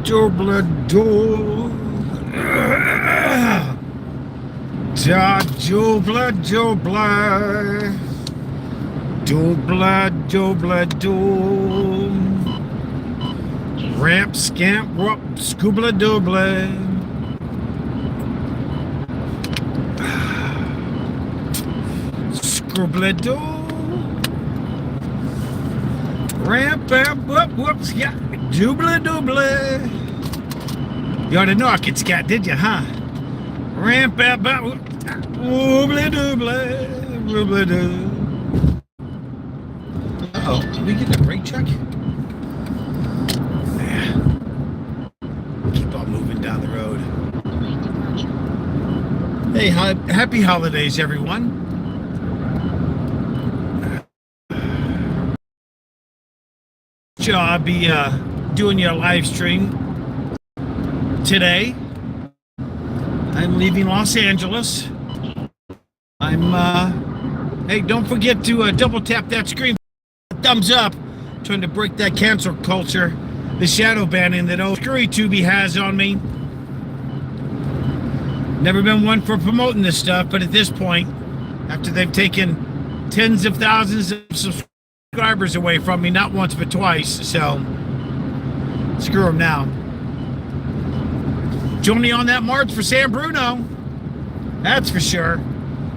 Double do. Da double double. Double double do. Ramp scamp whoop scoobla double. Scoobla do. Ramp up whoop whoops yeah. Double double. You ought to know I could scat, did you, huh? Ramp up double double. Uh-oh, did we get a brake check? Yeah. Keep on moving down the road. Hey, happy holidays, everyone. I'll be doing your live stream today. I'm leaving Los Angeles. Hey, don't forget to double tap that screen. Thumbs up. Trying to break that cancel culture. The shadow banning that old ScurryTubey has on me. Never been one for promoting this stuff, but at this point, after they've taken tens of thousands of subscribers away from me, not once but twice, so screw them now. Join me on that march for San Bruno. That's for sure.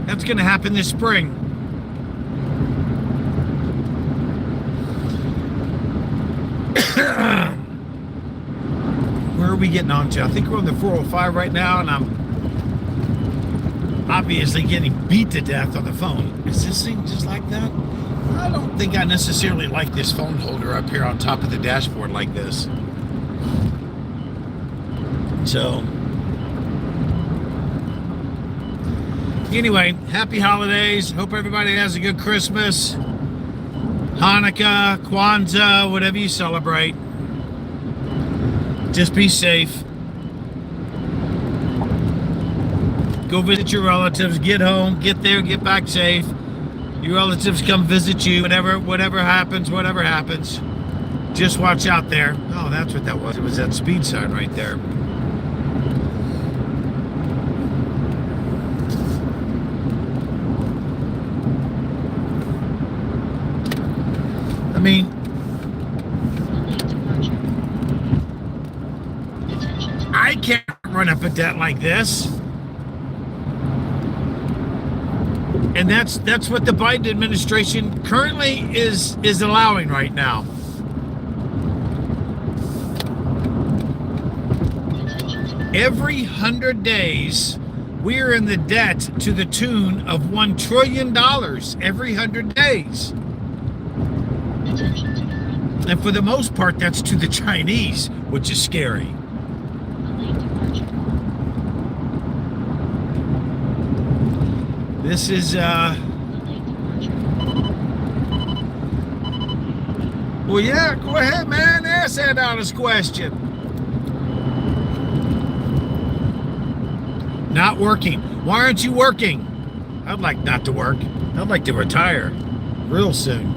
That's going to happen this spring. Where are we getting on to? I think we're on the 405 right now, and I'm obviously getting beat to death on the phone. Is this thing just like that? I don't think I necessarily like this phone holder up here on top of the dashboard like this. So, anyway, happy holidays. Hope everybody has a good Christmas, Hanukkah, Kwanzaa, whatever you celebrate. Just be safe. Go visit your relatives. Get home. Get there. Get back safe. Your relatives come visit you. Whatever happens. Just watch out there. Oh, that's what that was. It was that speed sign right there. I mean, I can't run up a debt like this. And that's what the Biden administration currently is allowing right now. Every 100 days, we're in the debt to the tune of $1 trillion every 100 days. And for the most part, that's to the Chinese, which is scary. This is, well, yeah, go ahead, man. Ask that honest question. Not working. Why aren't you working? I'd like not to work. I'd like to retire real soon.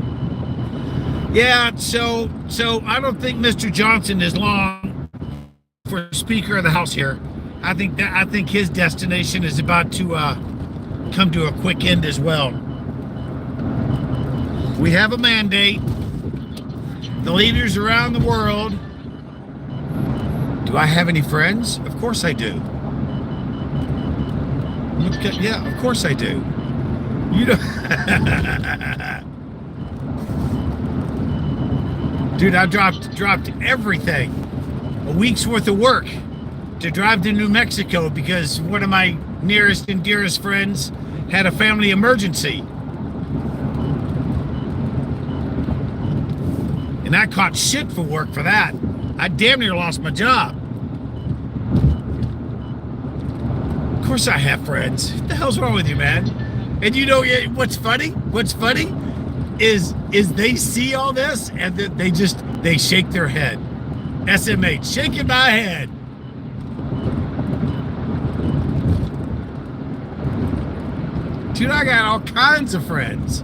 Yeah, so I don't think Mr. Johnson is long for Speaker of the House here. I think his destination is about to come to a quick end as well. We have a mandate. The leaders around the world. Do I have any friends? Of course I do. Yeah, of course I do. You know, dude, I dropped everything, a week's worth of work, to drive to New Mexico because one of my nearest and dearest friends had a family emergency, and I caught shit for work for that. I damn near lost my job. Of course I have friends. What the hell's wrong with you, man? And you know what's funny? What's funny is they see all this and they shake their head. SMH, shaking my head. Dude, I got all kinds of friends.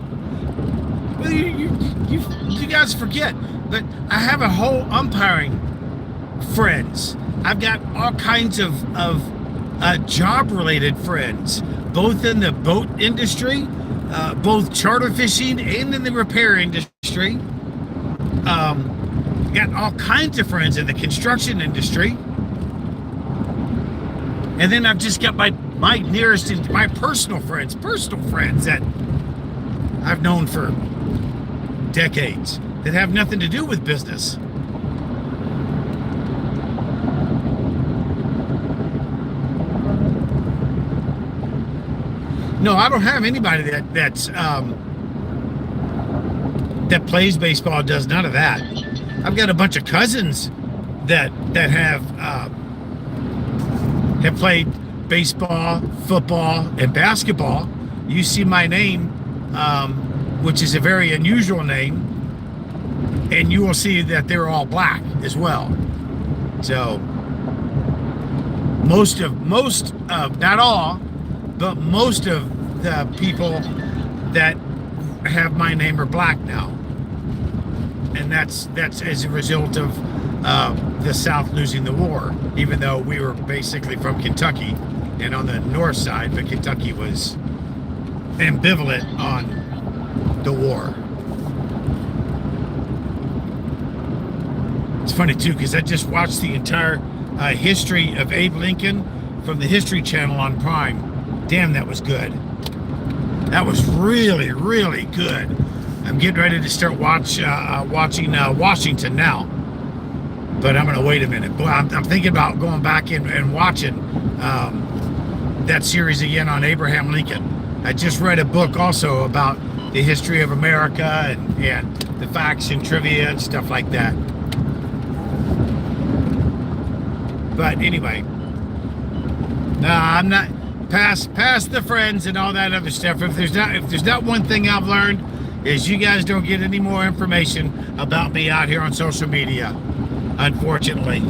Well, you guys forget, but I have a whole umpiring friends. I've got all kinds of job-related friends, both in the boat industry, both charter fishing and in the repair industry. Got all kinds of friends in the construction industry. And then I've just got my nearest and my personal friends that I've known for decades that have nothing to do with business. No, I don't have anybody that plays baseball, does none of that. I've got a bunch of cousins that have played baseball, football, and basketball. You see my name, which is a very unusual name, and you will see that they're all black as well. So most of, not all, but most of the people that have my name are black now. And that's as a result of the South losing the war, even though we were basically from Kentucky and on the north side, but Kentucky was ambivalent on the war. It's funny too, because I just watched the entire history of Abe Lincoln from the History Channel on Prime. Damn, that was good. That was really, really good. I'm getting ready to start watching Washington now, but I'm gonna wait a minute. Boy, I'm thinking about going back and watching that series again on Abraham Lincoln. I just read a book also about the history of America and the facts and trivia and stuff like that. But anyway, I'm not past the friends and all that other stuff. If there's not one thing I've learned, is you guys don't get any more information about me out here on social media, unfortunately.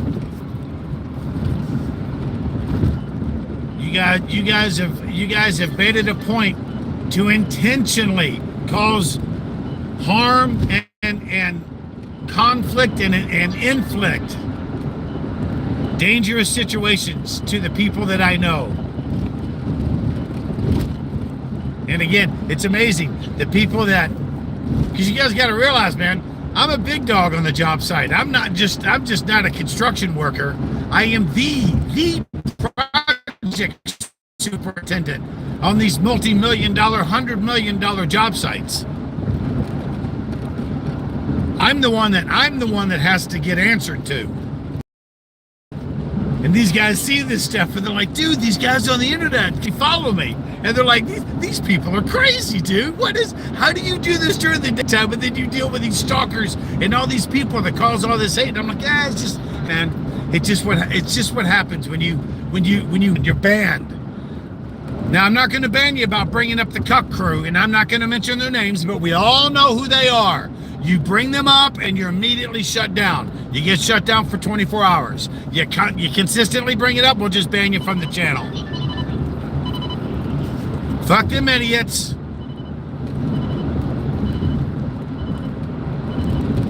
You guys have made it a point to intentionally cause harm and conflict and inflict dangerous situations to the people that I know. And again, it's amazing the people that, because you guys got to realize, man, I'm a big dog on the job site. I'm just not a construction worker. I am the project superintendent on these multi-million-dollar, $100 million job sites. I'm the one that has to get answered to. And these guys see this stuff and they're like, dude, these guys on the internet, they follow me. And they're like, these people are crazy, dude. How do you do this during the daytime, but then you deal with these stalkers and all these people that cause all this hate? And I'm like, yeah, it's just, man, it's just what happens when you're banned. Now, I'm not going to ban you about bringing up the cuck crew, and I'm not going to mention their names, but we all know who they are. You bring them up and you're immediately shut down. You get shut down for 24 hours. You consistently bring it up, we'll just ban you from the channel. Fuck them idiots.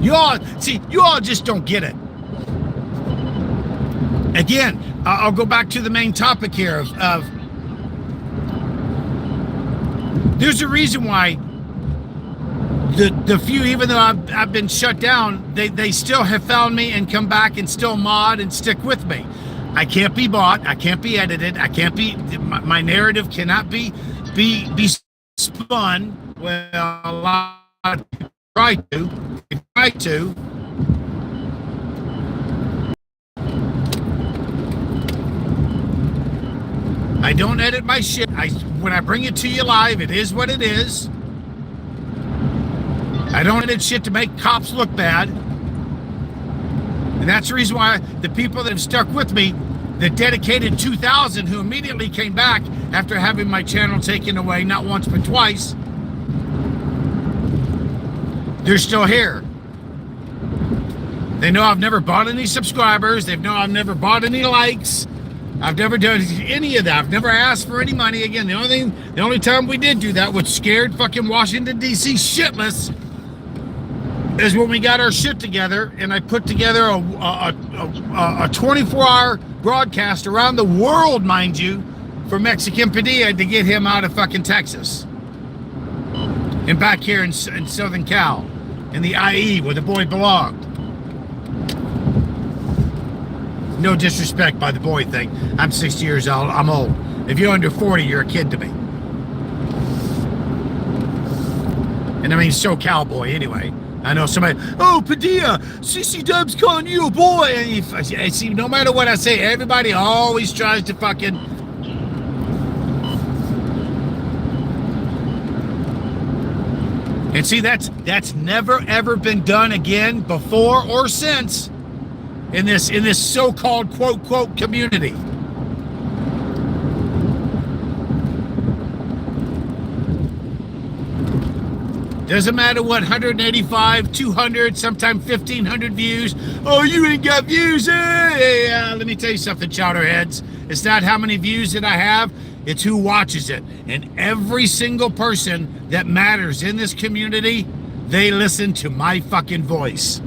You all just don't get it. Again, I'll go back to the main topic here of there's a reason why the few, even though I've been shut down, they still have found me and come back and still mod and stick with me. I can't be bought. I can't be edited. I can't be, my narrative cannot be spun. Well, a lot of people try to. I don't edit my shit. When I bring it to you live, it is what it is. I don't edit shit to make cops look bad. And that's the reason why the people that have stuck with me, the dedicated 2,000 who immediately came back after having my channel taken away, not once but twice, they're still here. They know I've never bought any subscribers. They know I've never bought any likes. I've never done any of that. I've never asked for any money. Again, the only time we did do that was scared fucking Washington, D.C. shitless. is when we got our shit together and I put together a 24-hour broadcast around the world, mind you, for Mexican Padilla to get him out of fucking Texas and back here in Southern Cal, in the IE where the boy belonged. No disrespect by the boy thing. I'm 60 years old. I'm old. If you're under 40, you're a kid to me. And I mean, so cowboy anyway. I know somebody, oh, Padilla, CC Dub's calling you a boy. And see, no matter what I say, everybody always tries to fucking... And see, that's never ever been done again before or since in this so-called quote community. Doesn't matter what, 185, 200, sometimes 1,500 views. Oh, you ain't got views. Hey, let me tell you something, chowderheads. It's not how many views that I have. It's who watches it. And every single person that matters in this community, they listen to my fucking voice.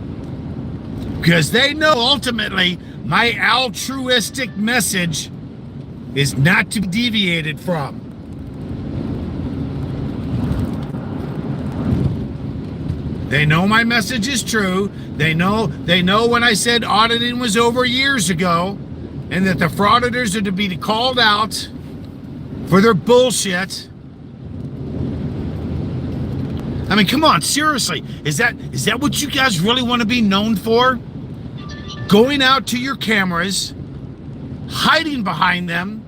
Because they know ultimately my altruistic message is not to be deviated from. They know my message is true. They know when I said auditing was over years ago and that the frauditors are to be called out for their bullshit. I mean, come on, seriously. Is that what you guys really want to be known for? Going out to your cameras, hiding behind them.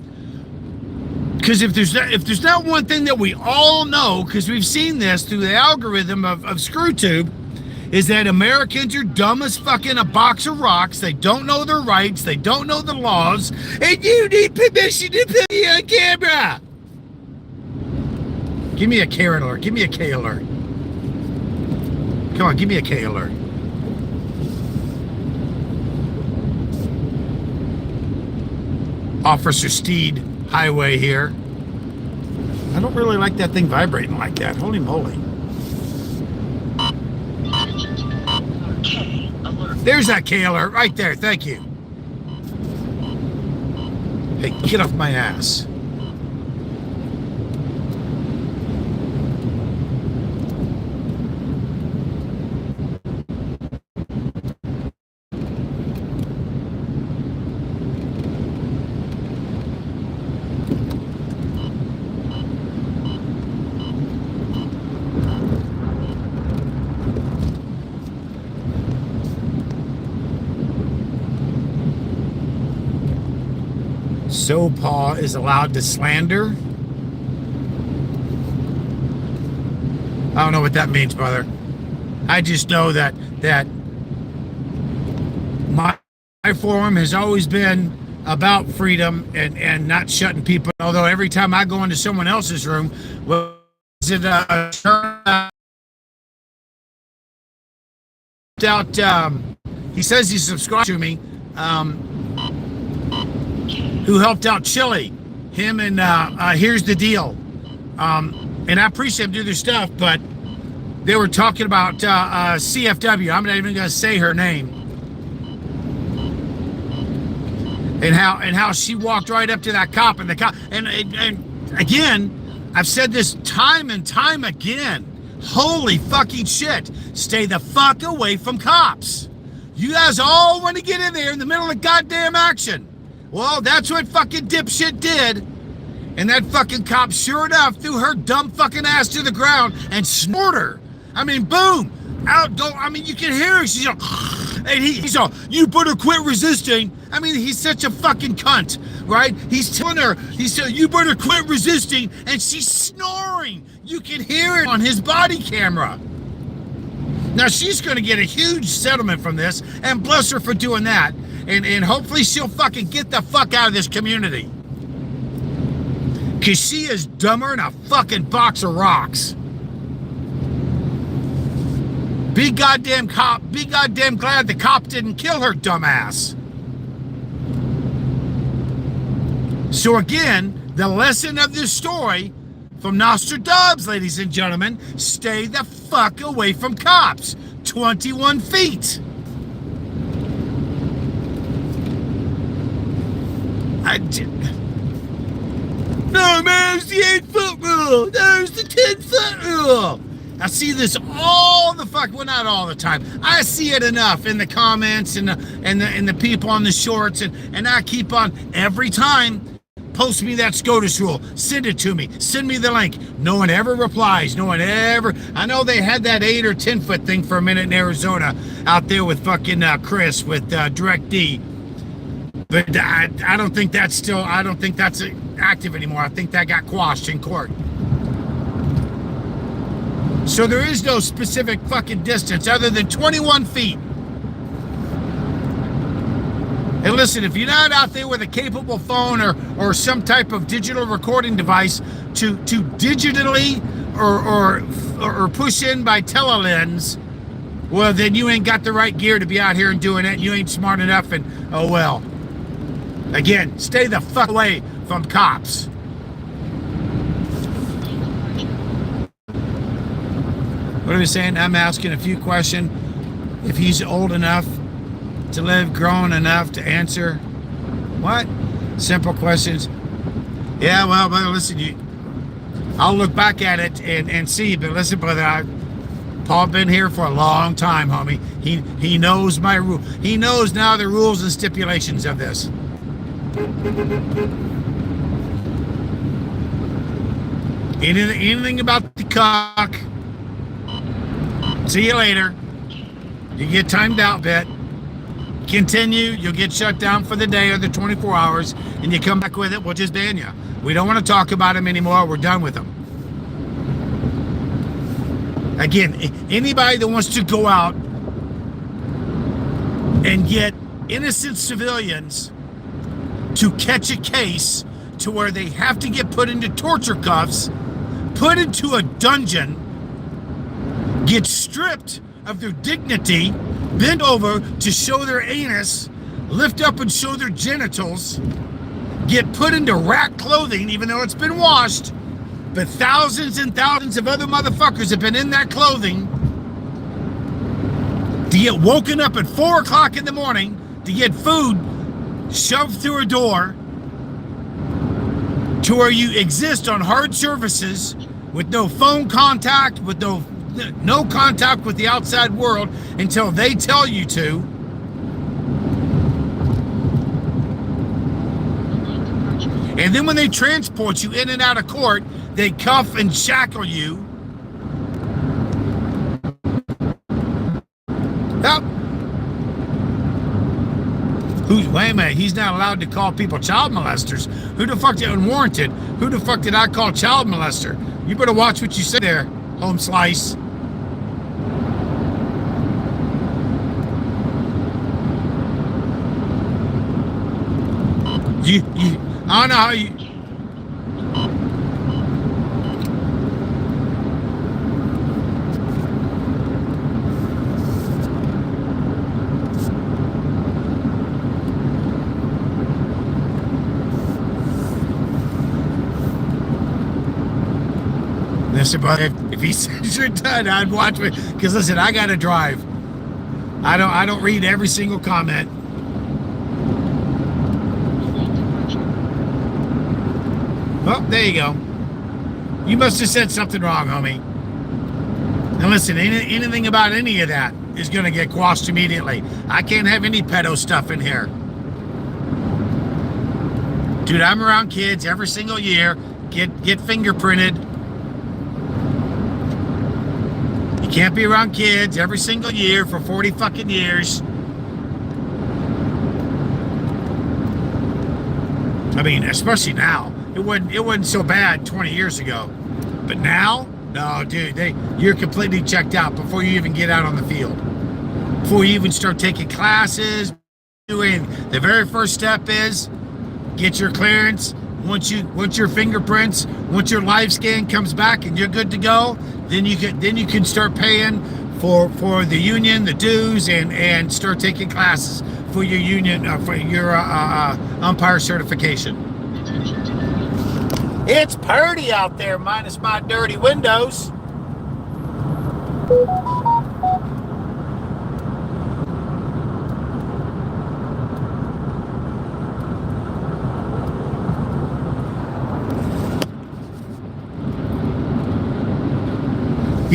Because if there's not one thing that we all know, because we've seen this through the algorithm of ScrewTube, is that Americans are dumb as fucking a box of rocks. They don't know their rights. They don't know the laws. And you need permission to put me on camera. Give me a K alert. Give me a K alert. Come on, give me a K alert. Officer Steed Highway here. I don't really like that thing vibrating like that. Holy moly. K alert. There's that K alert right there. Thank you. Hey, get off my ass. So Paul is allowed to slander? I don't know what that means, brother. I just know that my forum has always been about freedom and not shutting people. Although every time I go into someone else's room, well, is it he says he subscribed to me. Who helped out Chili, him and Here's the Deal. And I appreciate them do their stuff, but they were talking about CFW. I'm not even going to say her name. And how she walked right up to that cop, and the cop, and again, I've said this time and time again. Holy fucking shit. Stay the fuck away from cops. You guys all want to get in there in the middle of goddamn action. Well, that's what fucking dipshit did. And that fucking cop, sure enough, threw her dumb fucking ass to the ground and snorted her. I mean, boom. Out go. I mean, you can hear her. She's all, and he's all, you better quit resisting. I mean, he's such a fucking cunt, right? He's telling her, you better quit resisting. And she's snoring. You can hear it on his body camera. Now, she's going to get a huge settlement from this. And bless her for doing that. And hopefully she'll fucking get the fuck out of this community. Because she is dumber than a fucking box of rocks. Be goddamn glad the cop didn't kill her dumbass. So again, the lesson of this story from Nostradamus, ladies and gentlemen, stay the fuck away from cops. 21 feet. No, man, it's the 8-foot rule. There's the 10-foot rule. I see this all the well, not all the time. I see it enough in the comments and the people on the shorts, and I keep on every time. Post me that SCOTUS rule. Send it to me. Send me the link. No one ever replies. No one ever. I know they had that 8 or 10-foot thing for a minute in Arizona out there with fucking Chris with DirectD. But I don't think that's still. I don't think that's active anymore. I think that got quashed in court. So there is no specific fucking distance other than 21 feet. And listen, if you're not out there with a capable phone or some type of digital recording device to digitally or push in by telelens, well, then you ain't got the right gear to be out here and doing it. You ain't smart enough, and oh well. Again, stay the fuck away from cops. What are we saying? I'm asking a few questions. If he's old enough to live, grown enough to answer. What? Simple questions. Yeah, well, but listen, I'll look back at it and see. But listen, brother, Paul been here for a long time, homie. He knows my rule. He knows now the rules and stipulations of this. Anything about the cock? See you later. You get timed out, bet. Continue, you'll get shut down for the day or the 24 hours, and you come back with it, we'll just ban you. We don't want to talk about him anymore. We're done with him. Again, anybody that wants to go out and get innocent civilians to catch a case to where they have to get put into torture cuffs, put into a dungeon, get stripped of their dignity, bent over to show their anus, lift up and show their genitals, get put into rat clothing even though it's been washed, but thousands and thousands of other motherfuckers have been in that clothing, to get woken up at 4 o'clock in the morning to get food shoved through a door, to where you exist on hard surfaces with no phone contact, with no contact with the outside world until they tell you to. And then when they transport you in and out of court, they cuff and shackle you. Yep. Wait a minute, he's not allowed to call people child molesters. Who the fuck did unwarranted? Who the fuck did I call child molester? You better watch what you say there, home slice. I don't know how you. Listen, but if he says you're done, I'd watch it. Because listen, I gotta drive. I don't read every single comment. Well, there you go. You must have said something wrong, homie. And listen, anything about any of that is going to get quashed immediately. I can't have any pedo stuff in here. Dude, I'm around kids every single year. Get fingerprinted. You can't be around kids every single year for 40 fucking years. I mean, especially now. It wasn't so bad 20 years ago. But now, no, dude, you're completely checked out before you even get out on the field. Before you even start taking classes, doing the very first step is get your clearance. Once your fingerprints, once your live scan comes back and you're good to go, then you can start paying for the union, the dues, and start taking classes for your union, for your umpire certification. It's purty out there, minus my dirty windows.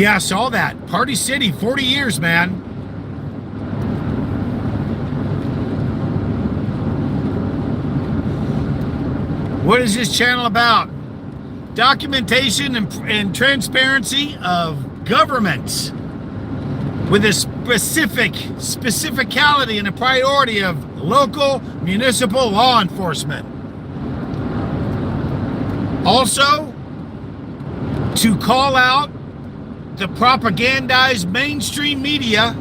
Yeah, I saw that. Party City, 40 years, man. What is this channel about? Documentation and transparency of governments with a specificality and a priority of local municipal law enforcement. Also, to call out the propagandized mainstream media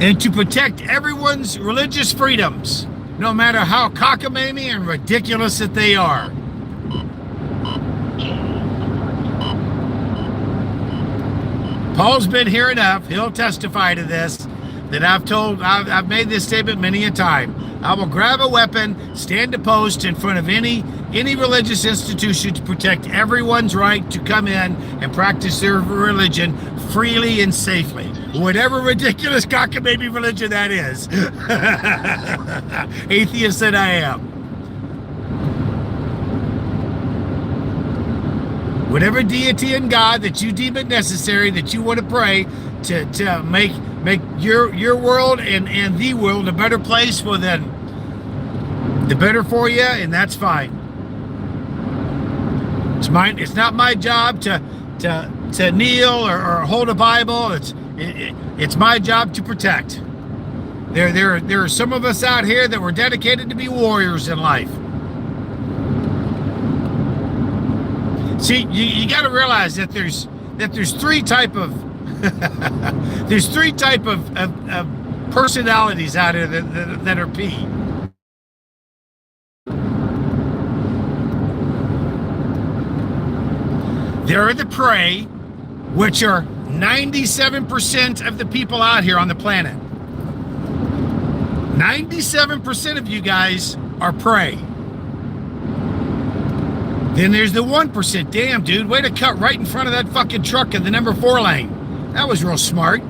and to protect everyone's religious freedoms, no matter how cockamamie and ridiculous that they are. Paul's been here enough. He'll testify to this, that I've made this statement many a time. I will grab a weapon, stand a post in front of any religious institution to protect everyone's right to come in and practice their religion freely and safely. Whatever ridiculous cockamamie religion that is. Atheist that I am. Whatever deity and God that you deem it necessary, that you want to pray to make your world and the world a better place, well then, the better for you, and that's fine. It's not my job to kneel or hold a Bible. It's my job to protect. There are some of us out here that were dedicated to be warriors in life. See, you got to realize that there's three type of there's three type of personalities out here that are P. There are the prey, which are 97% of the people out here on the planet. 97% of you guys are prey. Then there's the 1%. Damn, dude, way to cut right in front of that fucking truck in the number 4 lane. That was real smart.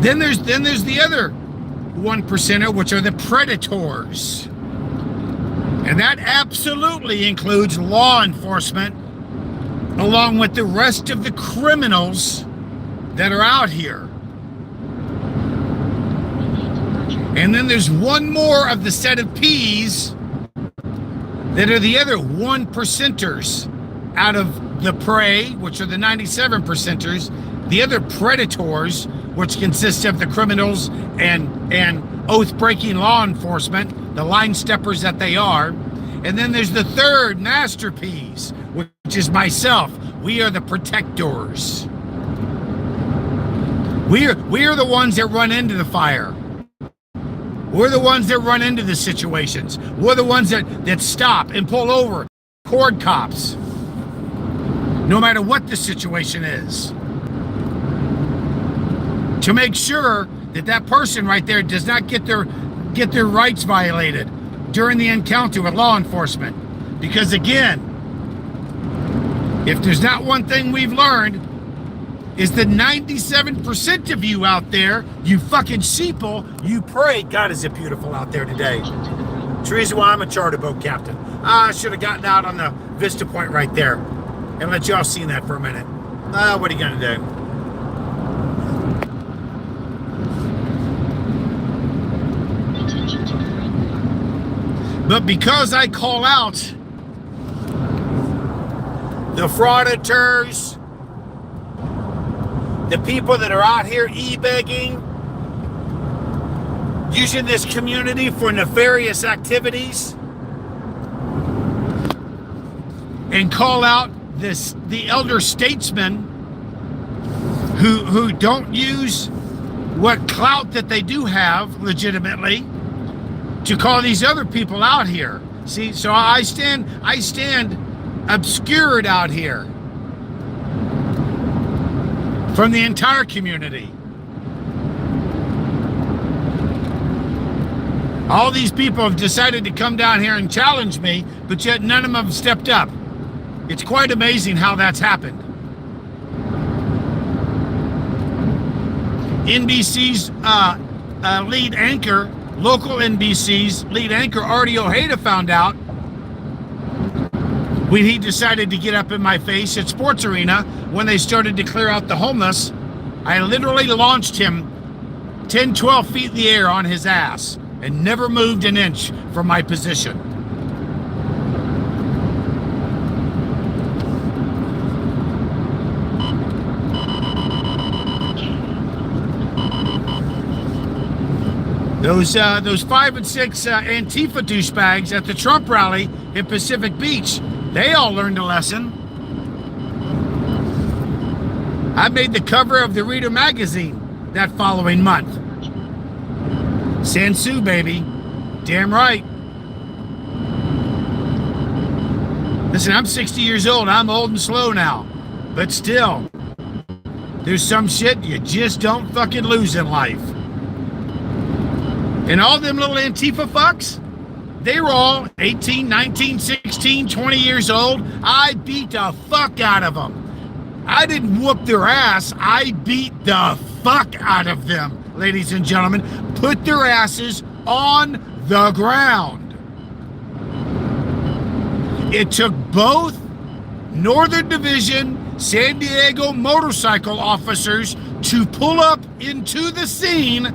Then there's the other 1%er, which are the predators. And that absolutely includes law enforcement, along with the rest of the criminals that are out here. And then there's one more of the set of P's that are the other 1%ers out of the prey, which are the 97%ers, the other predators, which consist of the criminals and oath-breaking law enforcement, the line steppers that they are. And then there's the third master P's, which is myself. We are the protectors. We are the ones that run into the fire. We're the ones that run into the situations. We're the ones that stop and pull over cord cops, no matter what the situation is, to make sure that that person right there does not get their rights violated during the encounter with law enforcement. Because again, if there's not one thing we've learned, is that 97% of you out there, you fucking sheeple, you pray. God, is it beautiful out there today. It's the reason why I'm a charter boat captain. I should have gotten out on the Vista Point right there and let y'all see that for a minute. What are you gonna do? But because I call out the frauditors, the people that are out here e-begging, using this community for nefarious activities, and call out the elder statesmen who don't use what clout that they do have legitimately to call these other people out here. See, so I stand obscured out here from the entire community. All these people have decided to come down here and challenge me, but yet none of them have stepped up. It's quite amazing how that's happened. NBC's lead anchor, local NBC's lead anchor, Artie Ojeda, found out when he decided to get up in my face at Sports Arena when they started to clear out the homeless, I literally launched him 10, 12 feet in the air on his ass and never moved an inch from my position. Those 5 and 6 Antifa douchebags at the Trump rally in Pacific Beach, they all learned a lesson. I made the cover of the Reader magazine that following month. Sansu, baby. Damn right. Listen, I'm 60 years old. I'm old and slow now. But still, there's some shit you just don't fucking lose in life. And all them little Antifa fucks, they were all 18, 19, 16, 20 years old. I beat the fuck out of them. I didn't whoop their ass. I beat the fuck out of them, ladies and gentlemen. Put their asses on the ground. It took both Northern Division San Diego motorcycle officers to pull up into the scene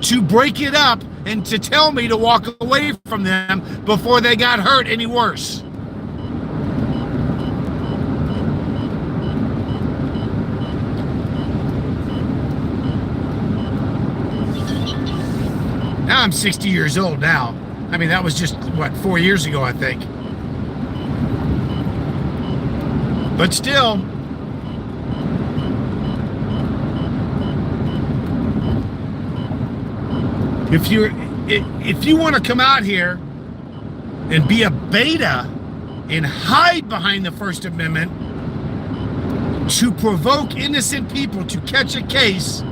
to break it up and to tell me to walk away from them before they got hurt any worse. Now I'm 60 years old now. I mean, that was just, what, 4 years ago, I think. But still, if you want to come out here and be a beta and hide behind the First Amendment to provoke innocent people to catch a case,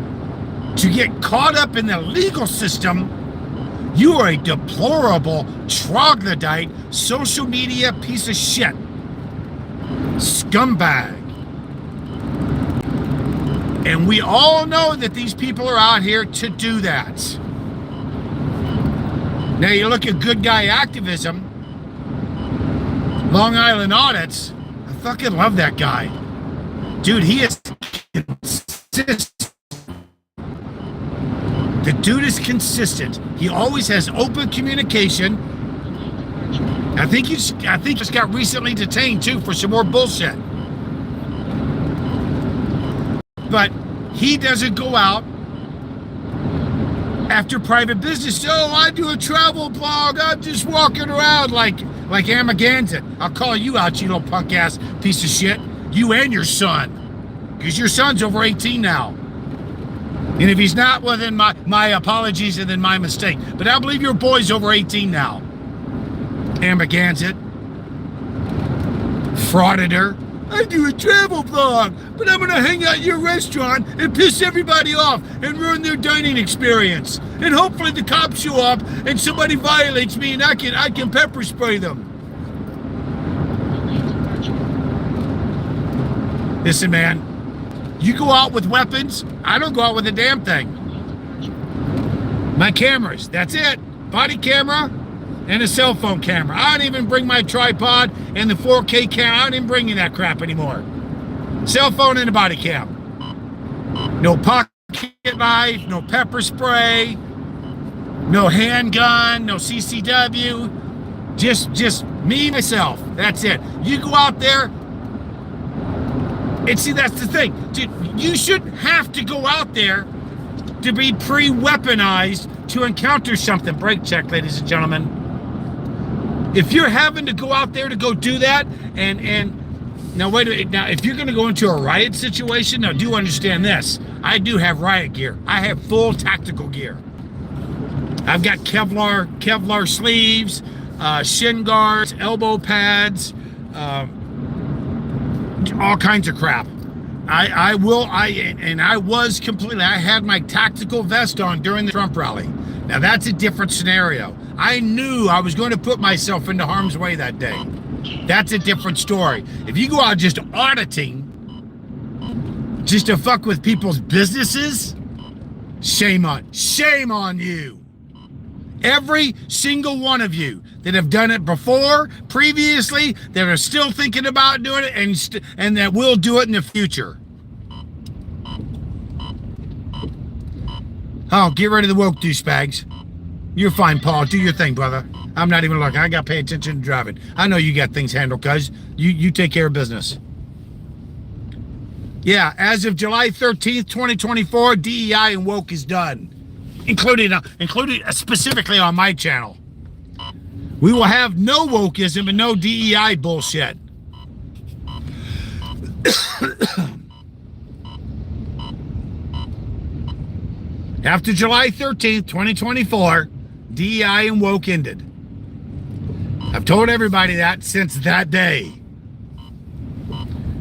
to get caught up in the legal system, you are a deplorable troglodyte, social media piece of shit. Scumbag. And we all know that these people are out here to do that. Now you look at good guy activism, Long Island Audits. I fucking love that guy. Dude, he is consistent. The dude is consistent. He always has open communication. I think he just got recently detained too for some more bullshit. But he doesn't go out after private business. Oh, I do a travel blog. I'm just walking around like Amagansett. I'll call you out, you little punk ass piece of shit. You and your son. Because your son's over 18 now. And if he's not, well, then my apologies and then my mistake. But I believe your boy's over 18 now. Amagansett. Frauditor. I do a travel blog, but I'm gonna hang out at your restaurant and piss everybody off and ruin their dining experience. And hopefully the cops show up and somebody violates me and I can pepper spray them. Listen, man, you go out with weapons, I don't go out with a damn thing. My cameras, that's it. Body camera and a cell phone camera. I don't even bring my tripod and the 4K camera. I don't even bring you that crap anymore. Cell phone and a body cam. No pocket knife, no pepper spray, no handgun, no CCW. Just me, myself. That's it. You go out there, and see, that's the thing. Dude, you shouldn't have to go out there to be pre-weaponized to encounter something. Brake check, ladies and gentlemen. If you're having to go out there to go do that, and now wait a minute, now if you're going to go into a riot situation, now do understand this. I do have riot gear. I have full tactical gear. I've got Kevlar sleeves, shin guards, elbow pads, all kinds of crap. I had my tactical vest on during the Trump rally. Now that's a different scenario. I knew I was going to put myself into harm's way that day. That's a different story. If you go out just auditing, just to fuck with people's businesses, shame on you. Every single one of you that have done it before, previously, that are still thinking about doing it, and that will do it in the future. Oh, get rid of the woke douchebags. You're fine, Paul. Do your thing, brother. I'm not even looking. I got to pay attention to driving. I know you got things handled, cuz. You take care of business. Yeah, as of July 13th, 2024, DEI and woke is done. Including specifically on my channel. We will have no wokeism and no DEI bullshit. After July 13th, 2024, DEI and woke ended. I've told everybody that since that day.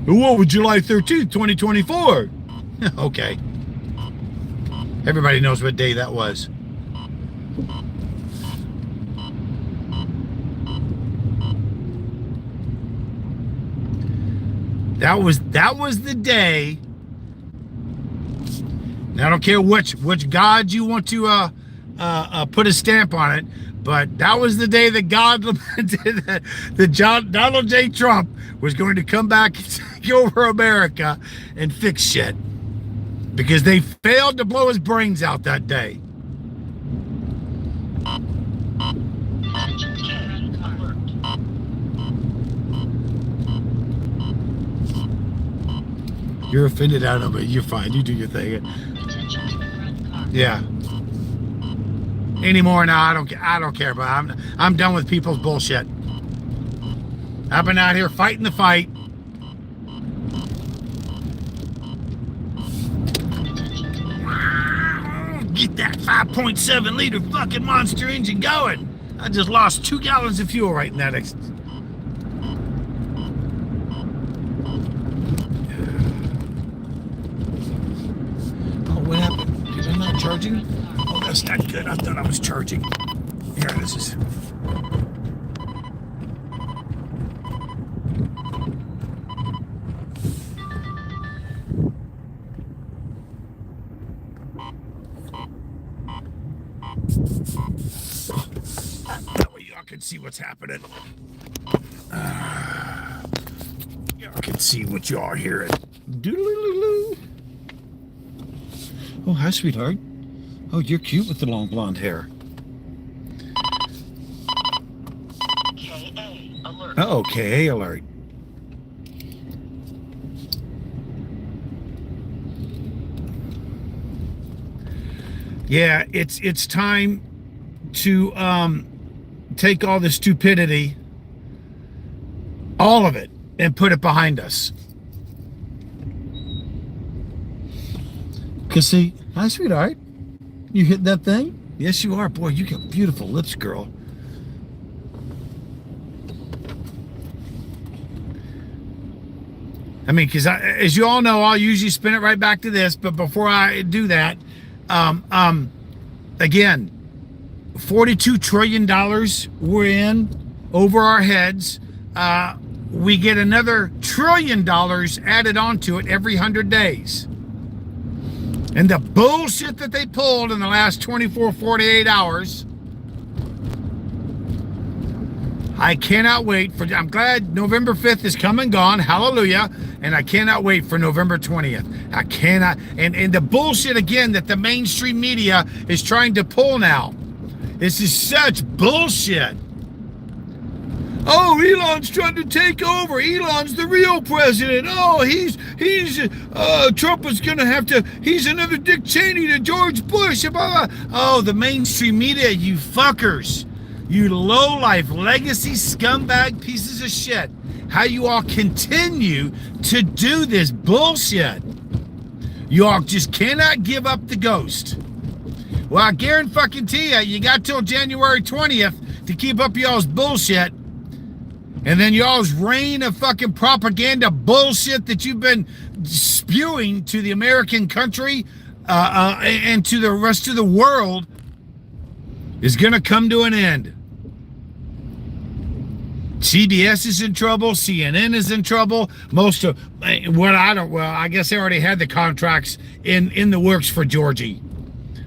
What was July 13th, 2024? Okay. Everybody knows what day that was. That was the day. Now, I don't care which God you want to put a stamp on it, but that was the day that God lamented that Donald J. Trump was going to come back and take over America and fix shit. Because they failed to blow his brains out that day. You're offended out of it. You're fine. You do your thing. Yeah. Anymore now, I don't care. But I'm done with people's bullshit. I've been out here fighting the fight. Get that 5.7 liter fucking monster engine going. I just lost 2 gallons of fuel right in that. Oh, what happened? Is I not charging? Oh, that's not good. I thought I was charging. Here, this is. That way y'all can see what's happening. Y'all can see what y'all are hearing. Doodle-doo-doo-doo. Oh, hi, sweetheart. Oh, you're cute with the long blonde hair. KA alert. Oh, KA alert. Yeah, it's time to take all the stupidity, all of it, and put it behind us. Cause see, hi sweetheart, you hit that thing? Yes, you are. Boy, you got beautiful lips, girl. I mean, because as you all know, I'll usually spin it right back to this. But before I do that, again, $42 trillion we're in over our heads. We get another $1 trillion added onto it every 100 days. And the bullshit that they pulled in the last 24, 48 hours, I cannot wait for, I'm glad November 5th is come and gone, hallelujah, and I cannot wait for November 20th. I cannot, and the bullshit again that the mainstream media is trying to pull now. This is such bullshit. Oh, Elon's trying to take over. Elon's the real president. Oh, Trump is going to have to, he's another Dick Cheney to George Bush. Blah, blah. Oh, the mainstream media, you fuckers. You low-life legacy scumbag pieces of shit. How you all continue to do this bullshit. You all just cannot give up the ghost. Well, I guarantee you got till January 20th to keep up y'all's bullshit. And then y'all's reign of fucking propaganda bullshit that you've been spewing to the American country and to the rest of the world is going to come to an end. CBS is in trouble. CNN is in trouble. Most of I guess they already had the contracts in the works for Georgie.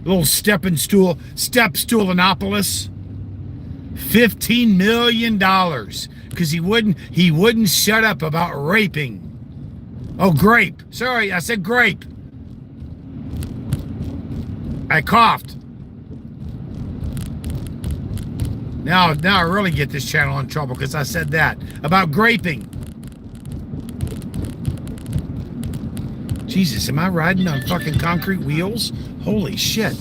Little step stoolinopolis. $15 million because he wouldn't shut up about raping. Oh, grape. Sorry, I said grape. I coughed. Now I really get this channel in trouble because I said that about graping. Jesus, am I riding on fucking concrete wheels? Holy shit.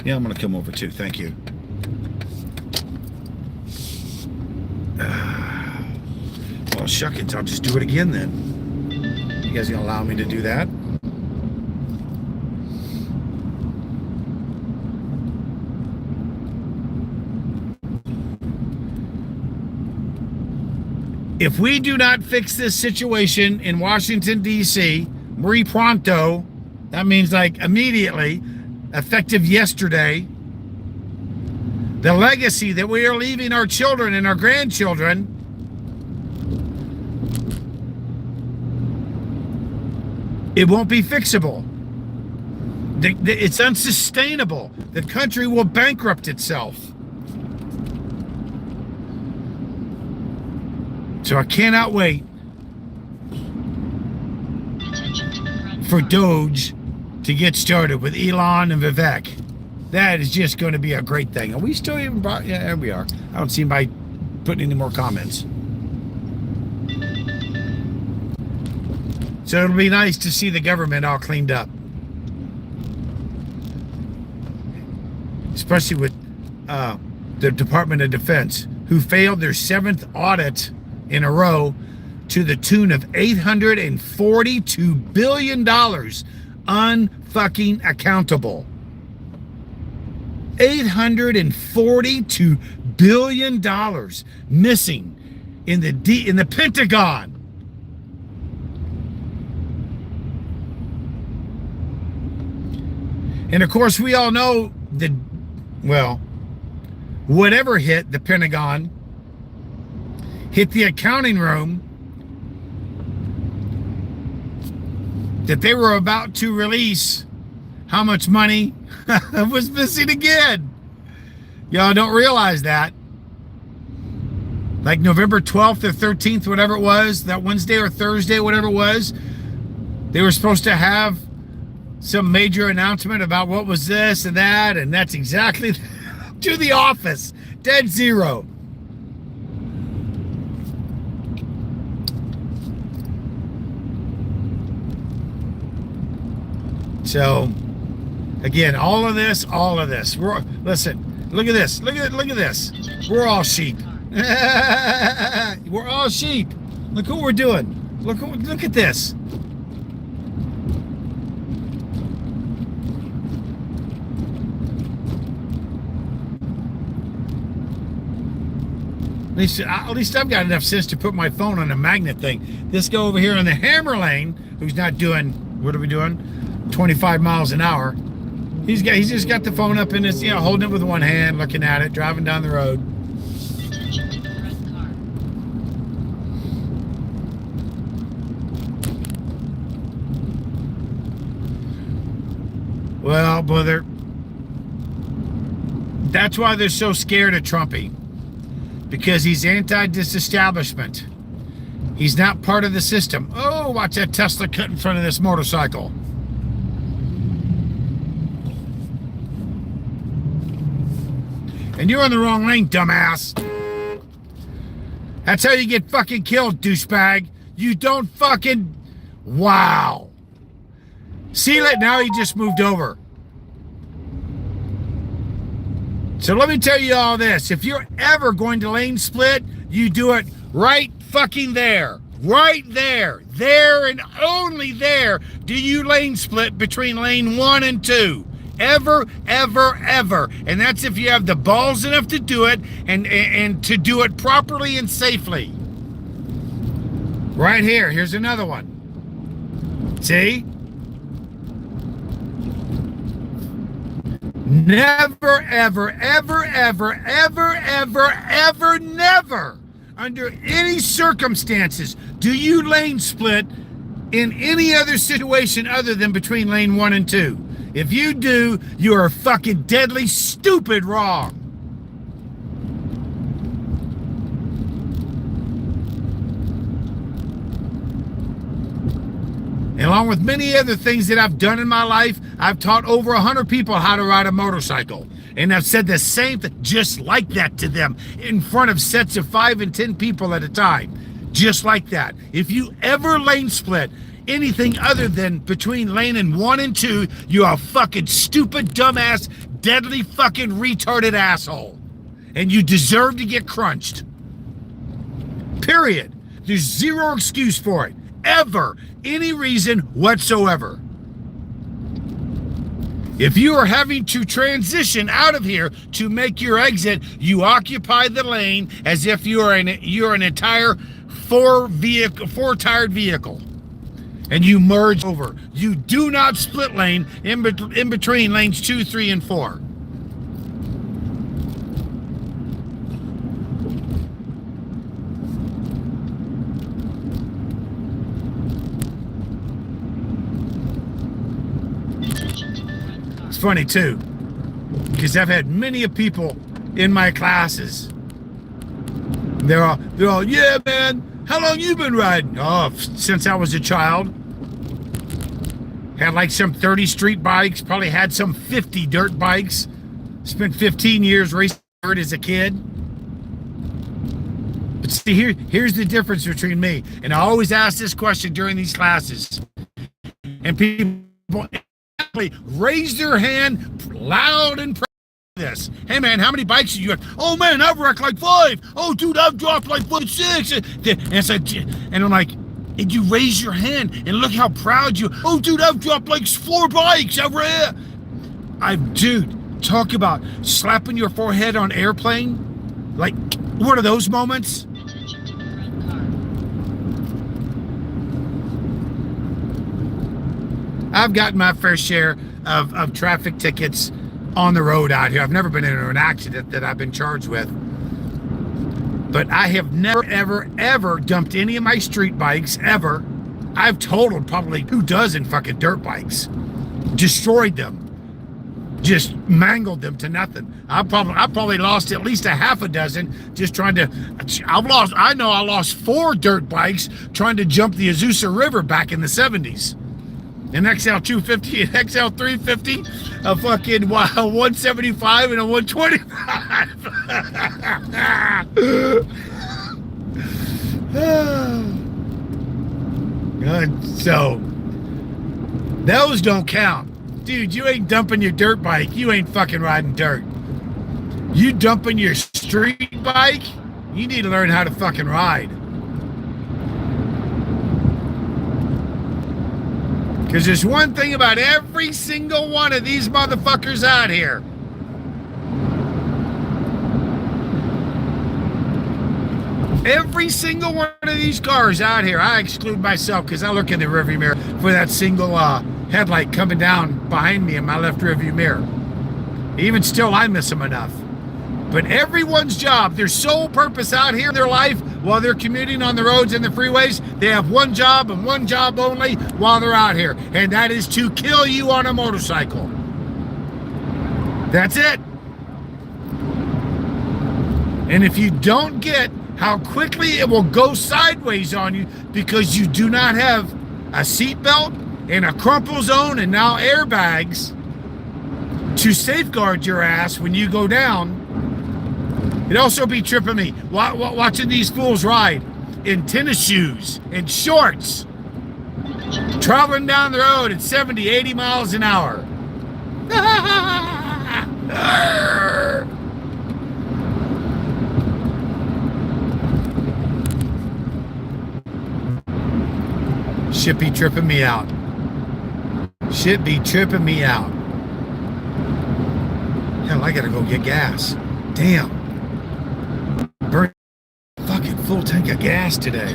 Yeah, I'm gonna come over too. Thank you. Well, shuckins, I'll just do it again then. You guys gonna allow me to do that? If we do not fix this situation in Washington, D.C., muy pronto, that means like immediately, effective yesterday, the legacy that we are leaving our children and our grandchildren it won't be fixable. It's unsustainable. The country will bankrupt itself. So I cannot wait for Doge to get started with Elon and Vivek. That is just going to be a great thing. Are we still even brought? Yeah, there we are. I don't see anybody putting any more comments. So it'll be nice to see the government all cleaned up. Especially with the Department of Defense, who failed their 7th audit in a row to the tune of $842 billion unfucking accountable. $842 billion missing in the Pentagon. And of course, we all know that, well, whatever hit the Pentagon hit the accounting room that they were about to release how much money was missing again. Y'all don't realize that. Like November 12th or 13th, whatever it was, that Wednesday or Thursday, whatever it was, they were supposed to have some major announcement about what was this and that, and that's exactly to the office. Dead zero. So, again, all of this. Listen, look at this. Look at this. We're all sheep. We're all sheep. Look what we're doing. Look at this. At least I've got enough sense to put my phone on a magnet thing. This guy over here in the hammer lane, who's not doing, what are we doing? 25 miles an hour. He's just got the phone up in his, holding it with one hand, looking at it, driving down the road. Well, brother, that's why they're so scared of Trumpy. Because he's anti-disestablishment. He's not part of the system. Oh, watch that Tesla cut in front of this motorcycle. And you're in the wrong lane, dumbass. That's how you get fucking killed, douchebag. You don't fucking... Wow. See it? Now he just moved over. So let me tell you all this. If you're ever going to lane split, you do it right fucking there. Right there. There and only there do you lane split between lane 1 and 2. Ever, ever, ever. And that's if you have the balls enough to do it and to do it properly and safely. Right here. Here's another one. See? Never, ever, ever, ever, ever, ever, ever, never, under any circumstances, do you lane split in any other situation other than between lane 1 and 2. If you do, you are fucking deadly stupid wrong. And along with many other things that I've done in my life, I've taught over 100 people how to ride a motorcycle. And I've said the same thing, just like that, to them in front of sets of 5 and 10 people at a time. Just like that. If you ever lane split anything other than between lane 1 and 2, you're a fucking stupid, dumbass, deadly fucking retarded asshole. And you deserve to get crunched. Period. There's zero excuse for it. Ever. Any reason whatsoever. If you are having to transition out of here to make your exit, you occupy the lane as if you're an entire four-tired vehicle, and you merge over. You do not split lane in between lanes 2, 3, and 4. It's funny too, because I've had many of people in my classes. They're all, yeah, man, how long you been riding? Oh, since I was a child. Had like some 30 street bikes, probably had some 50 dirt bikes. Spent 15 years racing dirt as a kid. But see, here's the difference between me. And I always ask this question during these classes. And people raise their hand loud and proud. This. Hey man, how many bikes did you have? Oh man, I've wrecked like 5. Oh dude, I've dropped like 6. And I'm like, and you raise your hand and look how proud you. Oh dude, I've dropped like 4 bikes. Dude, talk about slapping your forehead on airplane. Like, what are those moments? I've gotten my fair share of traffic tickets on the road out here. I've never been in an accident that I've been charged with. But I have never, ever, ever dumped any of my street bikes, ever. I've totaled probably 24 fucking dirt bikes. Destroyed them. Just mangled them to nothing. I probably lost at least a half a dozen just trying to. I know I lost 4 dirt bikes trying to jump the Azusa River back in the 70s. An XL 250, an XL 350, a fucking 175, and a 125. So, those don't count. Dude, you ain't dumping your dirt bike. You ain't fucking riding dirt. You dumping your street bike, you need to learn how to fucking ride. Because there's one thing about every single one of these motherfuckers out here. Every single one of these cars out here, I exclude myself because I look in the rearview mirror for that single headlight coming down behind me in my left rearview mirror. Even still, I miss them enough. But everyone's job, their sole purpose out here in their life while they're commuting on the roads and the freeways, they have one job and one job only while they're out here. And that is to kill you on a motorcycle. That's it. And if you don't get how quickly it will go sideways on you because you do not have a seatbelt and a crumple zone and now airbags to safeguard your ass when you go down, it'd also be tripping me watching these fools ride in tennis shoes and shorts, traveling down the road at 70, 80 miles an hour. Shit be tripping me out. Shit be tripping me out. Hell, I gotta go get gas. Damn. Burn fucking full tank of gas today.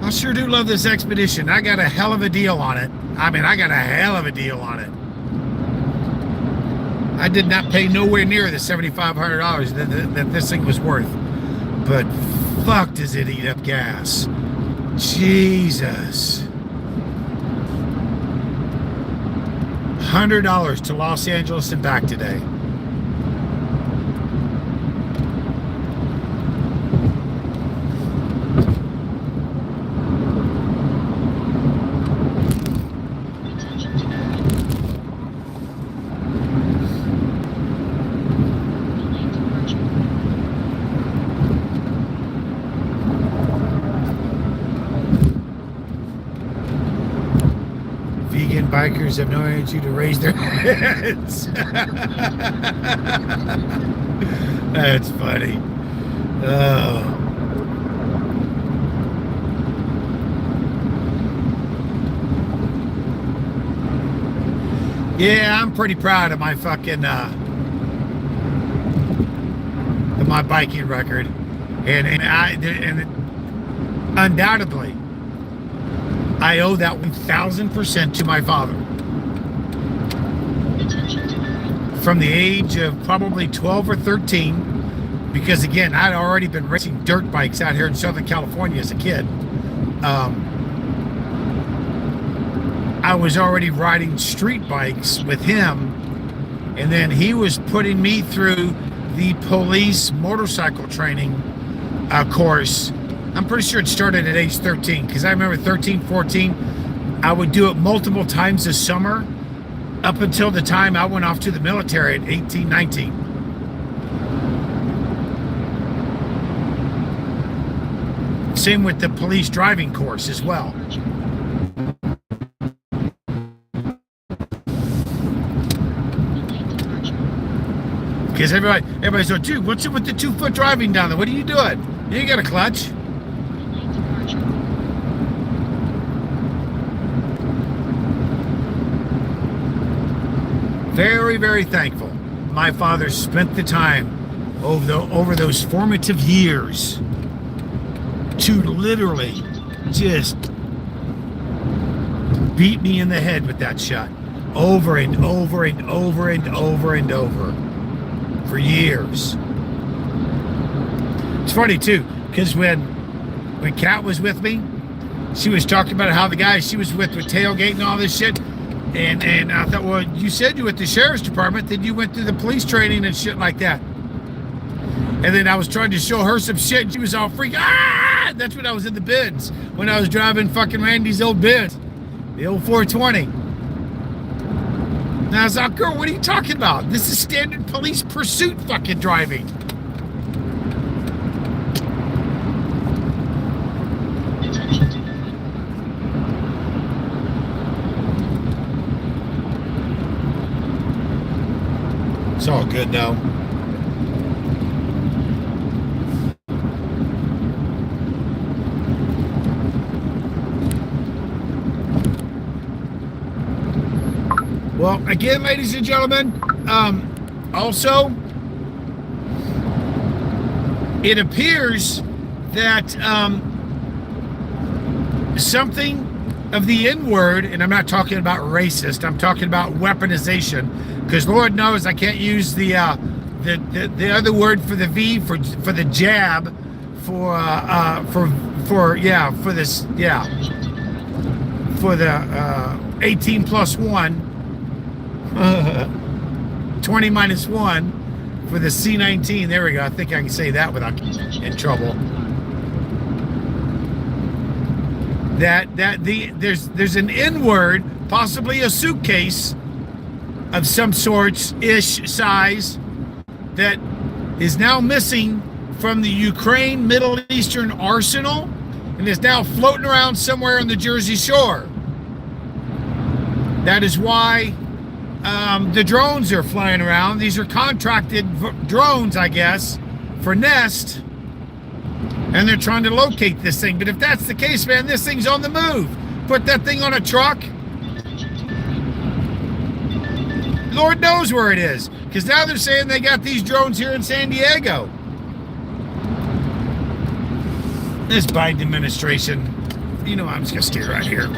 I sure do love this Expedition. I got a hell of a deal on it. I mean, I got a hell of a deal on it. I did not pay nowhere near the $7,500 that this thing was worth. But fuck does it eat up gas? Jesus. $100 to Los Angeles and back today. Vegan bikers have no energy to raise their heads. That's funny. Oh. Yeah, I'm pretty proud of my fucking of my biking record, and undoubtedly I owe that 1,000% to my father. From the age of probably 12 or 13, because again, I'd already been racing dirt bikes out here in Southern California as a kid. I was already riding street bikes with him, and then he was putting me through the police motorcycle training course. I'm pretty sure it started at age 13, because I remember 13, 14, I would do it multiple times this summer up until the time I went off to the military at 18, 19. Same with the police driving course as well. Because everybody's like, dude, what's it with the 2-foot driving down there? What are you doing? You ain't got a clutch. Very, very thankful my father spent the time over those formative years to literally just beat me in the head with that shot over and over and over and over and over for years. It's funny too, because when Kat was with me, she was talking about how the guy she was with tailgating and all this shit. And I thought, well, you said you were at the sheriff's department, then you went through the police training and shit like that. And then I was trying to show her some shit, and she was all freaking, ah! That's when I was in the Benz, when I was driving fucking Randy's old Benz, the old 420. And I was like, girl, what are you talking about? This is standard police pursuit fucking driving. It's all good now. Well, again, ladies and gentlemen, also, it appears that something of the N-word, and I'm not talking about racist, I'm talking about weaponization, because Lord knows I can't use the other word for the V for the jab for the 18 plus 1 20 minus 1 for the C19. There we go. I think I can say that without in trouble. There's an N-word, possibly a suitcase of some sorts ish size, that is now missing from the Ukraine Middle Eastern arsenal and is now floating around somewhere on the Jersey Shore. That is why the drones are flying around. These are contracted drones, I guess, for Nest, and they're trying to locate this thing. But if that's the case, man, this thing's on the move. Put that thing on a truck. Lord knows where it is, because now they're saying they got these drones here in San Diego. This Biden administration, you know, I'm just gonna stay right here.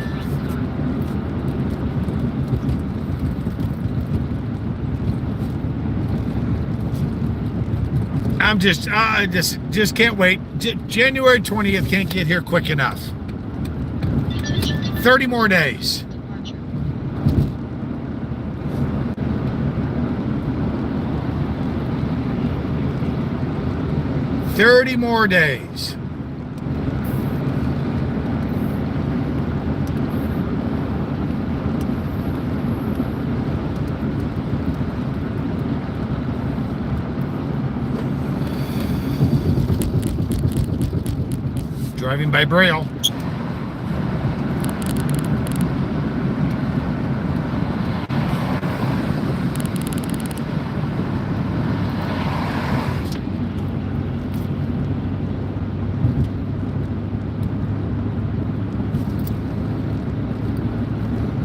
I just can't wait. January 20th can't get here quick enough. 30 more days. $30 more days. Driving by Braille.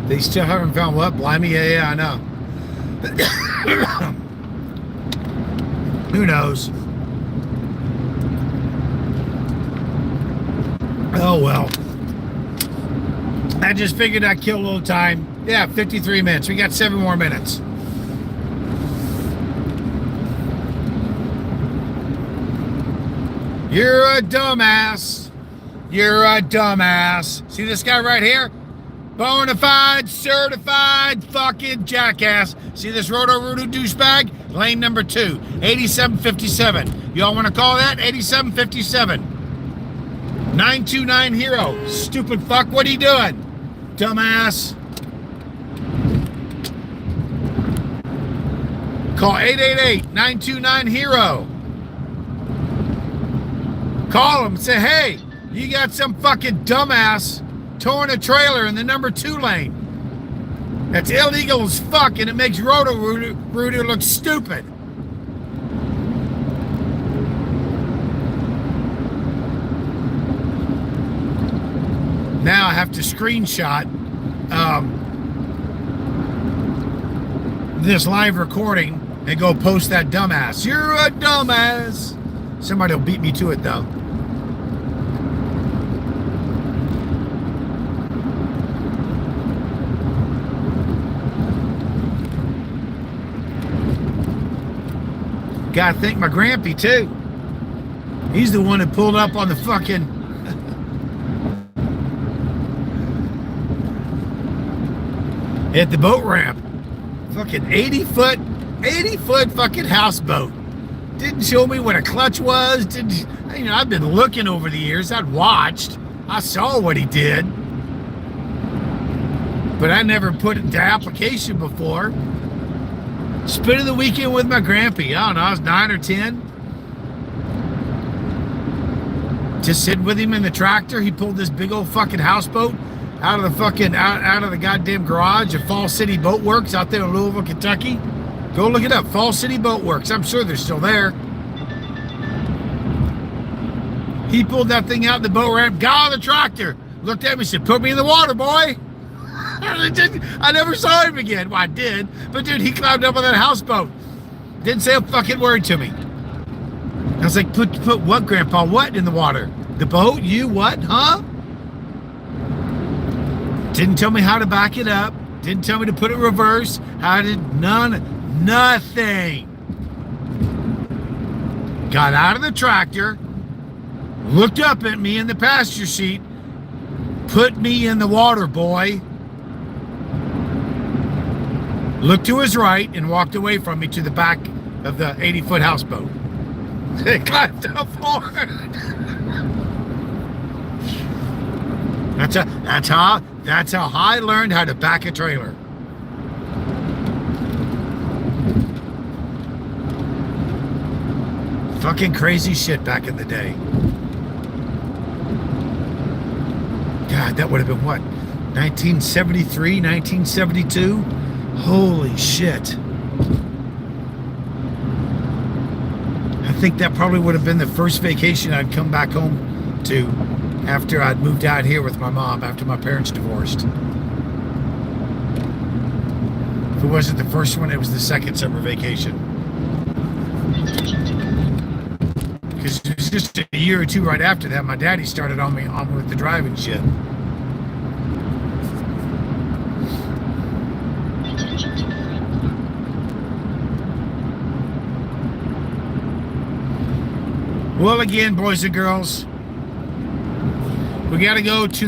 They still haven't found what? Blimey, yeah, I know. Who knows? Oh, well. I just figured I'd kill a little time. Yeah, 53 minutes. We got 7 more minutes. You're a dumbass. You're a dumbass. See this guy right here? Bonafide, certified fucking jackass. See this Roto-Rooter douchebag? Lane number 2, 8757. Y'all want to call that? 8757. 929 Hero. Stupid fuck, what are you doing? Dumbass. Call 888-929 Hero. Call him and say, hey, you got some fucking dumbass towing a trailer in the number 2 lane. That's illegal as fuck, and it makes Roto-Rooter look stupid. Now I have to screenshot this live recording and go post that dumbass. You're a dumbass. Somebody will beat me to it though. Gotta thank my grampy too. He's the one that pulled up on the fucking at the boat ramp. Fucking 80 foot fucking houseboat. Didn't show me what a clutch was. Didn't, you know, I've been looking over the years. I'd watched. I saw what he did. But I never put it into application before. Spending the weekend with my grampy. I don't know, I was 9 or 10. Just sitting with him in the tractor. He pulled this big old fucking houseboat out of the fucking out of the goddamn garage of Fall City Boat Works out there in Louisville, Kentucky. Go look it up. Fall City Boat Works. I'm sure they're still there. He pulled that thing out the boat ramp, got on the tractor, looked at me and said, put me in the water, boy. I never saw him again. Well, I did. But dude, he climbed up on that houseboat. Didn't say a fucking word to me. I was like, put what, Grandpa? What in the water? The boat? You what? Huh? Didn't tell me how to back it up. Didn't tell me to put it in reverse. How did nothing. Got out of the tractor, looked up at me in the passenger seat, put me in the water, boy. Looked to his right and walked away from me to the back of the 80-foot houseboat. They climbed up forward. That's how I learned how to back a trailer. Fucking crazy shit back in the day. God, that would have been what? 1973, 1972? Holy shit. I think that probably would have been the first vacation I'd come back home to after I'd moved out here with my mom after my parents divorced. If it wasn't the first one, it was the second summer vacation. Because it was just a year or two right after that, my daddy started on me with the driving shit. Well, again, boys and girls, we got to go to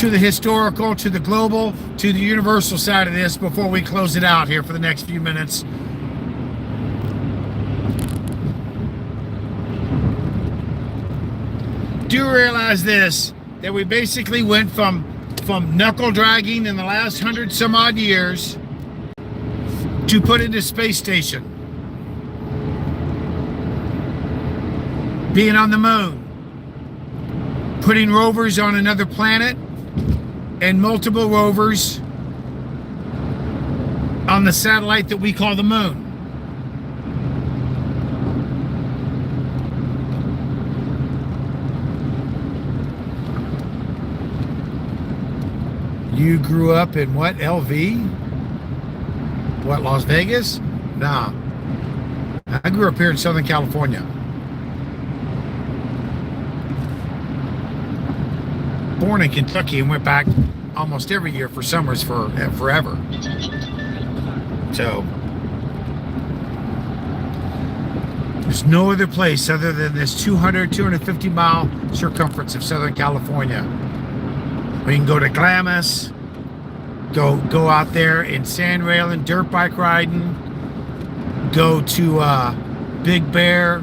the historical, to the global, to the universal side of this before we close it out here for the next few minutes. Do realize this, that we basically went from knuckle dragging in the last 100 some odd years to put into space station, being on the moon, putting rovers on another planet, and multiple rovers on the satellite that we call the moon. You grew up in what, LV? What, Las Vegas? Nah. I grew up here in Southern California. Born in Kentucky and went back almost every year for summers for forever. So there's no other place other than this 250 mile circumference of Southern California. We can go to Glamis, go out there in sand railing, dirt bike riding, go to Big Bear,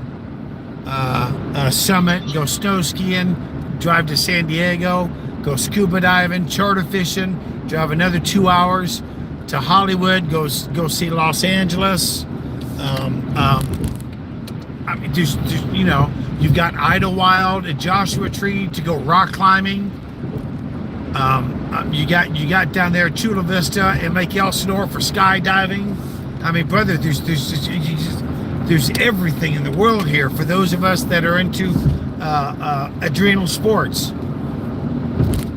Summit, go snow skiing, drive to San Diego, go scuba diving, charter fishing, drive another 2 hours to Hollywood, go see Los Angeles. I mean, just you know, you've got Idlewild and Joshua Tree to go rock climbing. You got down there Chula Vista and Lake Elsinore for skydiving. I mean, brother, there's everything in the world here for those of us that are into adrenal sports.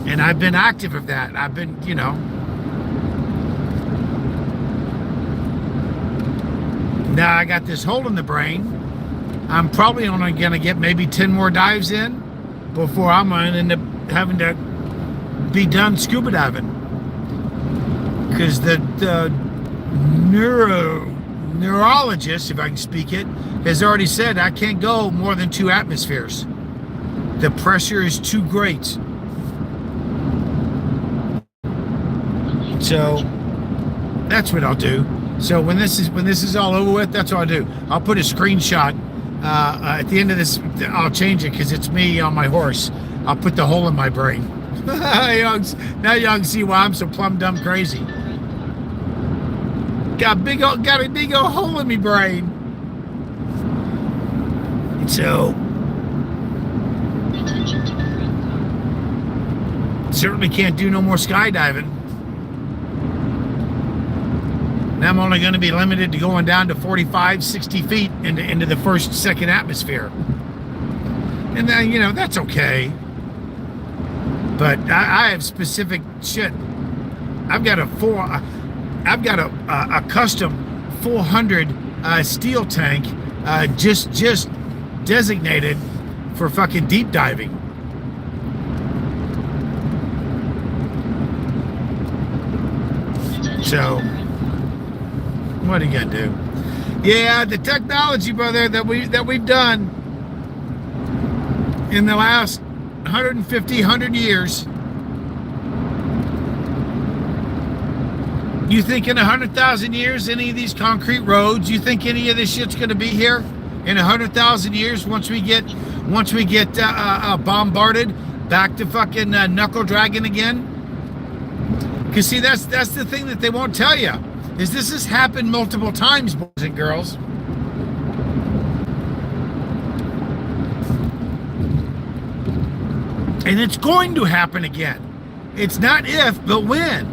And I've been active of that. I've been, you know. Now I got this hole in the brain. I'm probably only going to get maybe 10 more dives in before I'm going to end up having to be done scuba diving. Because the neurologist, if I can speak it, has already said I can't go more than 2 atmospheres. The pressure is too great. So that's what I'll do. So when this is all over with, that's what I'll do. I'll put a screenshot at the end of this. I'll change it because it's me on my horse. I'll put the hole in my brain. Now y'all can see why I'm so plumb dumb crazy. Got a big old hole in me brain. So certainly can't do no more skydiving. Now I'm only going to be limited to going down to 45, 60 feet into the second atmosphere. And then, you know, that's okay. But I have specific shit. I've got a custom 400 steel tank just designated for fucking deep diving. So what are you gonna do? Yeah, the technology, brother, that we've done in the last 100 years. You think in 100,000 years any of these concrete roads, you think any of this shit's gonna be here in 100,000 years once we get bombarded back to fucking knuckle dragging again? Because see, that's the thing that they won't tell you, is this has happened multiple times, boys and girls. And it's going to happen again. It's not if, but when.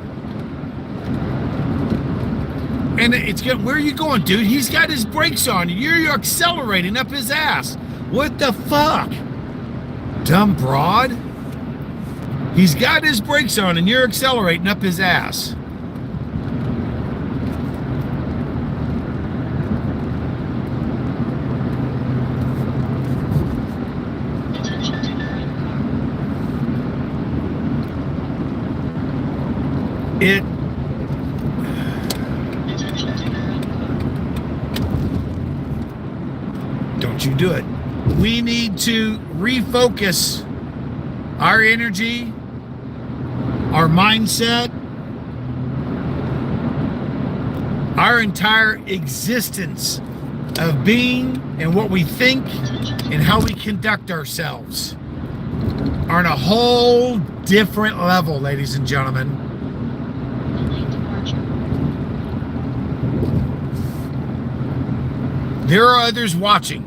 And it's good. Where are you going, dude? He's got his brakes on. You're accelerating up his ass. What the fuck? Dumb broad. He's got his brakes on and you're accelerating up his ass. you do it. We need to refocus our energy, our mindset, our entire existence of being and what we think and how we conduct ourselves are on a whole different level, ladies and gentlemen. There are others watching.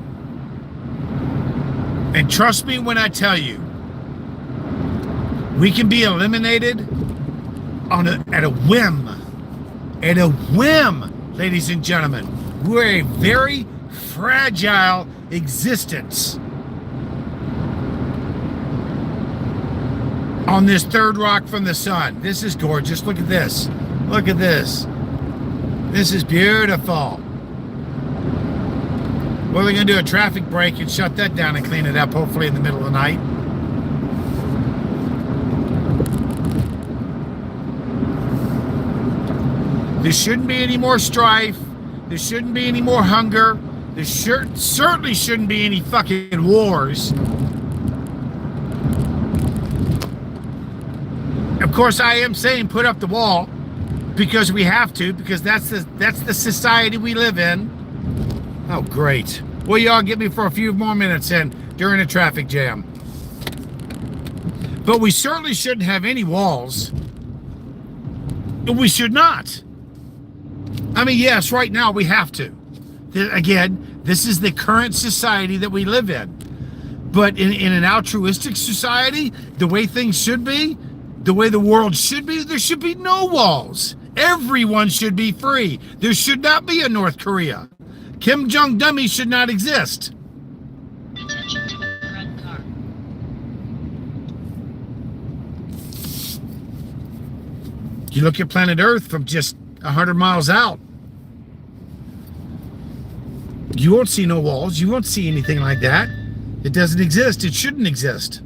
And trust me when I tell you, we can be eliminated at a whim. At a whim, ladies and gentlemen. We're a very fragile existence on this third rock from the sun. This is gorgeous. Look at this. Look at this. This is beautiful. Well, we're going to do a traffic break and shut that down and clean it up, hopefully in the middle of the night. There shouldn't be any more strife. There shouldn't be any more hunger. There certainly shouldn't be any fucking wars. Of course, I am saying put up the wall because we have to, because that's the society we live in. Oh, great. Well, y'all get me for a few more minutes in during a traffic jam. But we certainly shouldn't have any walls. We should not. I mean, yes, right now we have to. Again, this is the current society that we live in. But in an altruistic society, the way things should be, the way the world should be, there should be no walls. Everyone should be free. There should not be a North Korea. Kim Jong dummy should not exist. Attention to the front car. You look at planet Earth from just 100 miles out. You won't see no walls. You won't see anything like that. It doesn't exist. It shouldn't exist.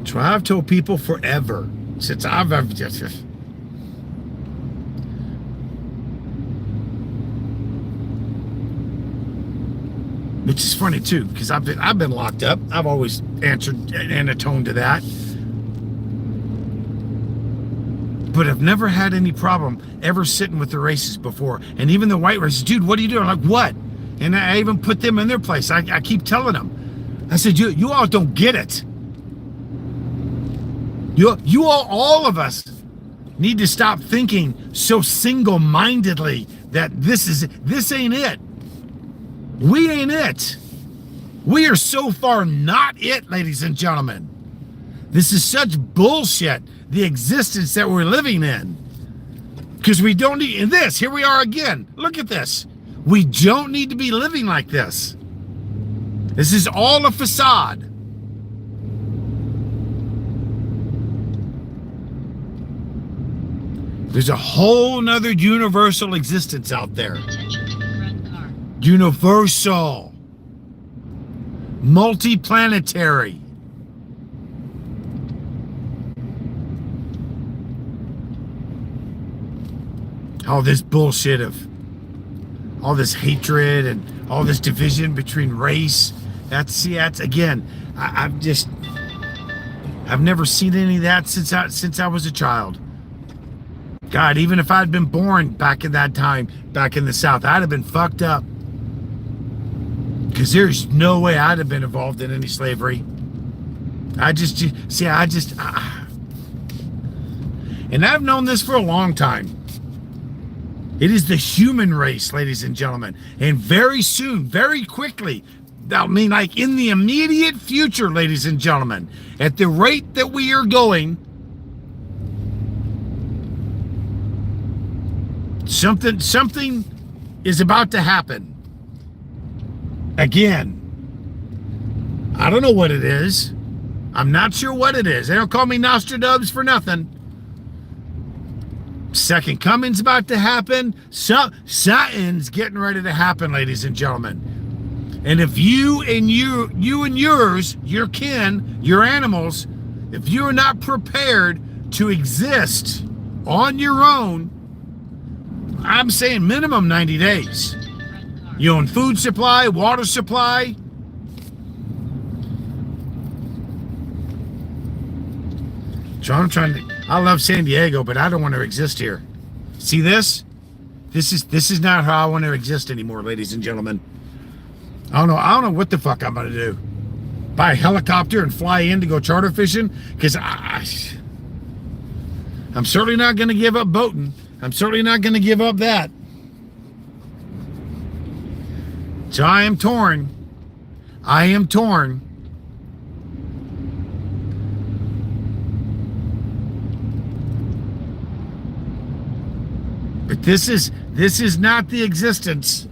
So I've told people forever, since I've ever just. Which is funny too, because I've been locked up. I've always answered and atoned to that. But I've never had any problem ever sitting with the racists before. And even the white racists, dude, what are you doing? I'm like, what? And I even put them in their place. I keep telling them. I said, you all don't get it. You all of us need to stop thinking so single-mindedly that this ain't it. We ain't it. We are so far not it, ladies and gentlemen. This is such bullshit, the existence that we're living in. Because we don't need, and this, here we are again. Look at this. We don't need to be living like this. This is all a facade. There's a whole nother universal existence out there. Attention to the front car. Universal. Multiplanetary. All this bullshit of all this hatred and all this division between race. That's again, I've never seen any of that since I was a child. God, even if I'd been born back in that time, back in the South, I'd have been fucked up. Because there's no way I'd have been involved in any slavery. And I've known this for a long time. It is the human race, ladies and gentlemen. And very soon, very quickly, I mean, like in the immediate future, ladies and gentlemen, at the rate that we are going, something is about to happen. Again, I don't know what it is. I'm not sure what it is. They don't call me Nostradamus for nothing. Second coming's about to happen. Something's getting ready to happen, ladies and gentlemen. And if you and yours, your kin, your animals, if you are not prepared to exist on your own, I'm saying minimum 90 days. Red car. You own food supply, water supply. So I'm trying to. I love San Diego, but I don't want to exist here. See this? This is not how I want to exist anymore, ladies and gentlemen. I don't know what the fuck I'm gonna do. Buy a helicopter and fly in to go charter fishing? Because I'm certainly not gonna give up boating. I'm certainly not gonna give up that. So I am torn. I am torn. But this is not the existence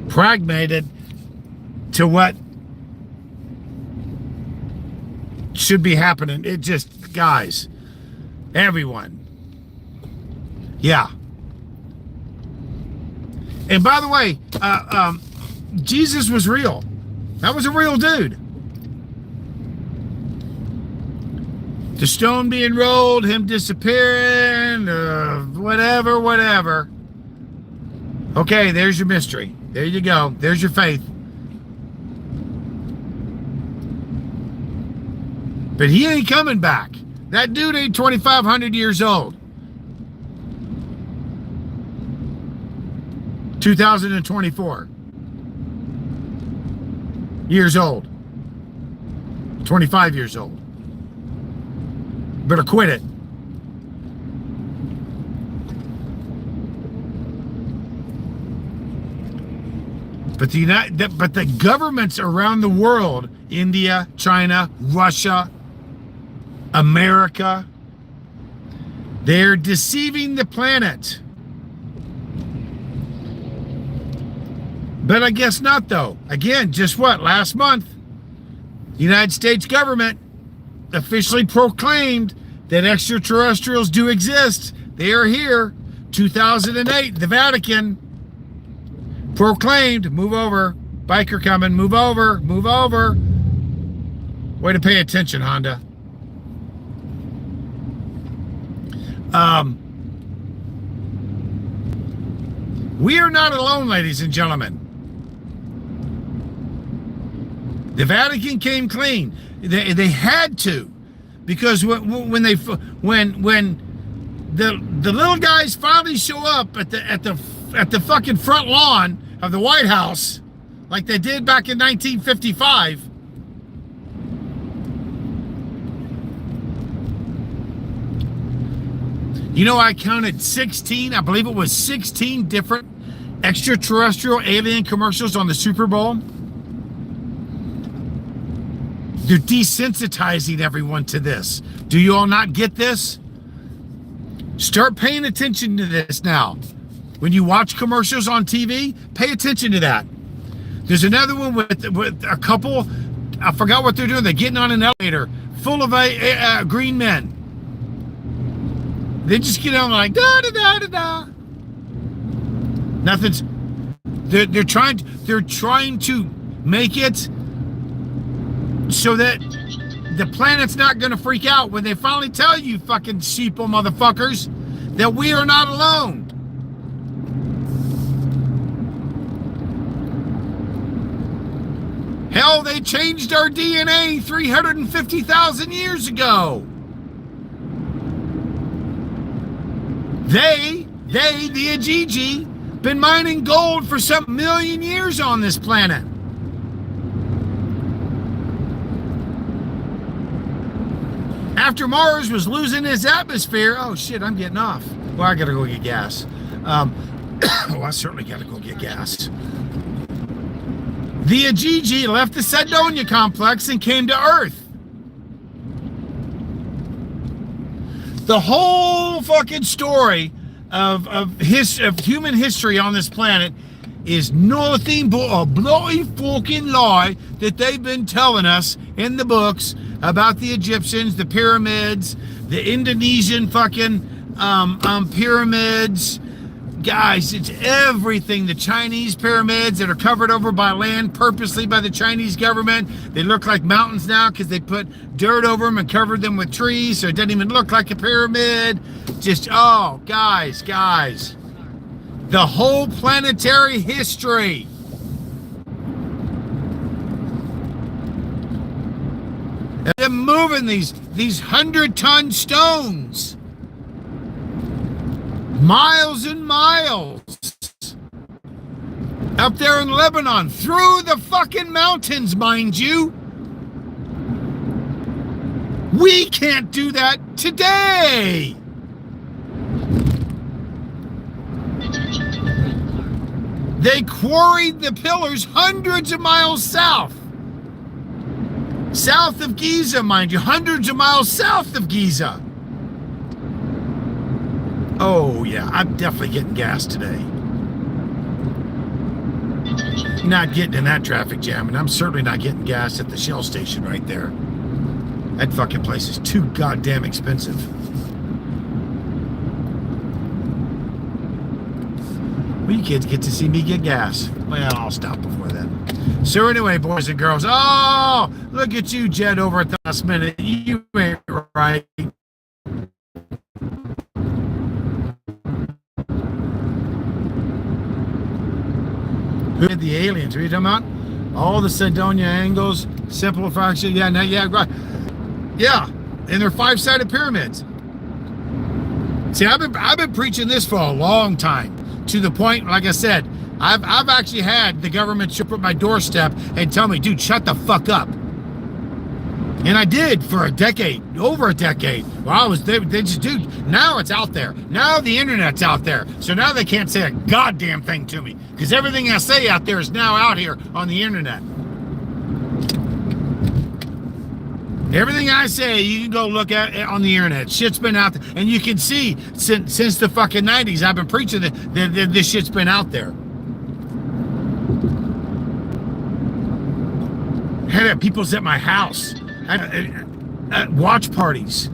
pragmated to what should be happening. It just, guys, everyone. Yeah. And by the way, Jesus was real. That was a real dude. The stone being rolled, him disappearing, whatever. Okay, there's your mystery. There you go. There's your faith. But he ain't coming back. That dude ain't 2,500 years old. 2024. Years old. 25 years old. Better quit it. But the governments around the world, India, China, Russia, America, they're deceiving the planet. But I guess not, though. Again, just what? Last month, the United States government officially proclaimed that extraterrestrials do exist. They are here. 2008, the Vatican proclaimed, move over, biker coming, move over. Way to pay attention, Honda. We are not alone, ladies and gentlemen. The Vatican came clean. They had to, because when the little guys finally show up at the fucking front lawn of the White House, like they did back in 1955. You know, I counted 16, I believe it was 16 different extraterrestrial alien commercials on the Super Bowl. They're desensitizing everyone to this. Do you all not get this? Start paying attention to this now. When you watch commercials on TV, pay attention to that. There's another one with a couple, I forgot what they're doing. They're getting on an elevator full of green men. They just get on like da da da da da. Nothing's. They're trying to make it so that the planet's not going to freak out when they finally tell you, fucking sheeple motherfuckers, that we are not alone. Hell, they changed our DNA 350,000 years ago. They, the Ajiji, been mining gold for some million years on this planet. After Mars was losing its atmosphere, oh shit, I'm getting off. Well, I gotta go get gas. I certainly gotta go get gas. The Ajiji left the Cydonia complex and came to Earth. The whole fucking story of human history on this planet is nothing but a bloody fucking lie that they've been telling us in the books about the Egyptians, the pyramids, the Indonesian fucking pyramids, Guys, it's everything. The Chinese pyramids that are covered over by land purposely by the Chinese government. They look like mountains now because they put dirt over them and covered them with trees, so it doesn't even look like a pyramid. Just, oh, guys. The whole planetary history. And they're moving these 100-ton stones. Miles and miles. Up there in Lebanon. Through the fucking mountains, mind you. We can't do that today. Attention to the red car. They quarried the pillars hundreds of miles south. South of Giza, mind you. Hundreds of miles south of Giza. Oh, yeah. I'm definitely getting gas today. Attention. Not getting in that traffic jam, and I'm certainly not getting gas at the Shell station right there. That fucking place is too goddamn expensive. Well, you kids get to see me get gas. Well, I'll stop before then. So anyway, boys and girls. Oh, look at you, Jed, over at the last minute. You ain't right. Who did the aliens? What are you talking about? All the Cydonia angles, simple fraction. Yeah, right. Yeah, and they're 5-sided pyramids. See, I've been preaching this for a long time, to the point, like I said, I've actually had the government show up at my doorstep and tell me, dude, shut the fuck up. And I did for a decade, over a decade. Well, they just, dude, now it's out there. Now the internet's out there. So now they can't say a goddamn thing to me, because everything I say out there is now out here on the internet. Everything I say, you can go look at it on the internet. Shit's been out there. And you can see, since the fucking 90s, I've been preaching that this shit's been out there. Had people at my house. At watch parties.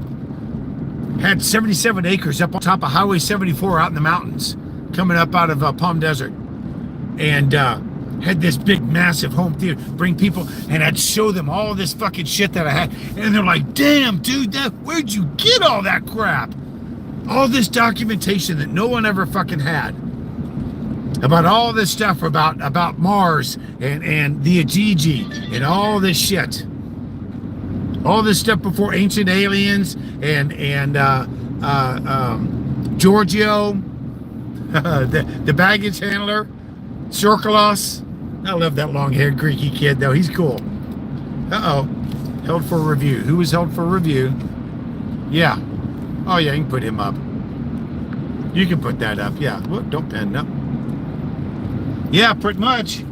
Had 77 acres up on top of Highway 74 out in the mountains, coming up out of Palm Desert. And had this big, massive home theater, bring people, and I'd show them all this fucking shit that I had. And they're like, damn, dude, where'd you get all that crap? All this documentation that no one ever fucking had. About all this stuff about Mars and the Ajiji and all this shit. All this stuff before Ancient Aliens and Giorgio, the baggage handler, Circulos. I love that long-haired Greeky kid, though. He's cool. Uh-oh. Held for review. Who was held for review? Yeah. Oh, yeah, you can put him up. You can put that up. Yeah. Whoop, don't pen up. Yeah, pretty much.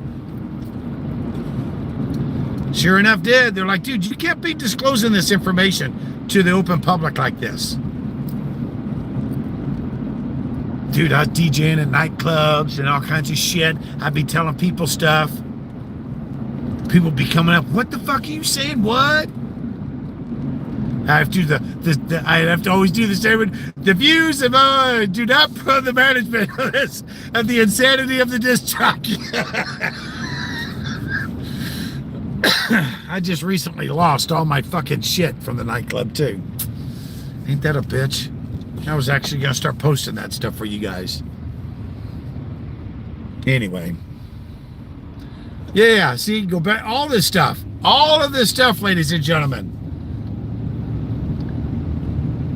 Sure enough did. They're like, dude, you can't be disclosing this information to the open public like this. Dude, I was DJing at nightclubs and all kinds of shit. I'd be telling people stuff. People be coming up, what the fuck are you saying? What? I have to I have to always do the same. The views of do not put the management of this, of the insanity of the disc jockey. I just recently lost all my fucking shit from the nightclub too. Ain't that a bitch? I was actually gonna start posting that stuff for you guys. Anyway. Yeah, see, go back, all this stuff, ladies and gentlemen.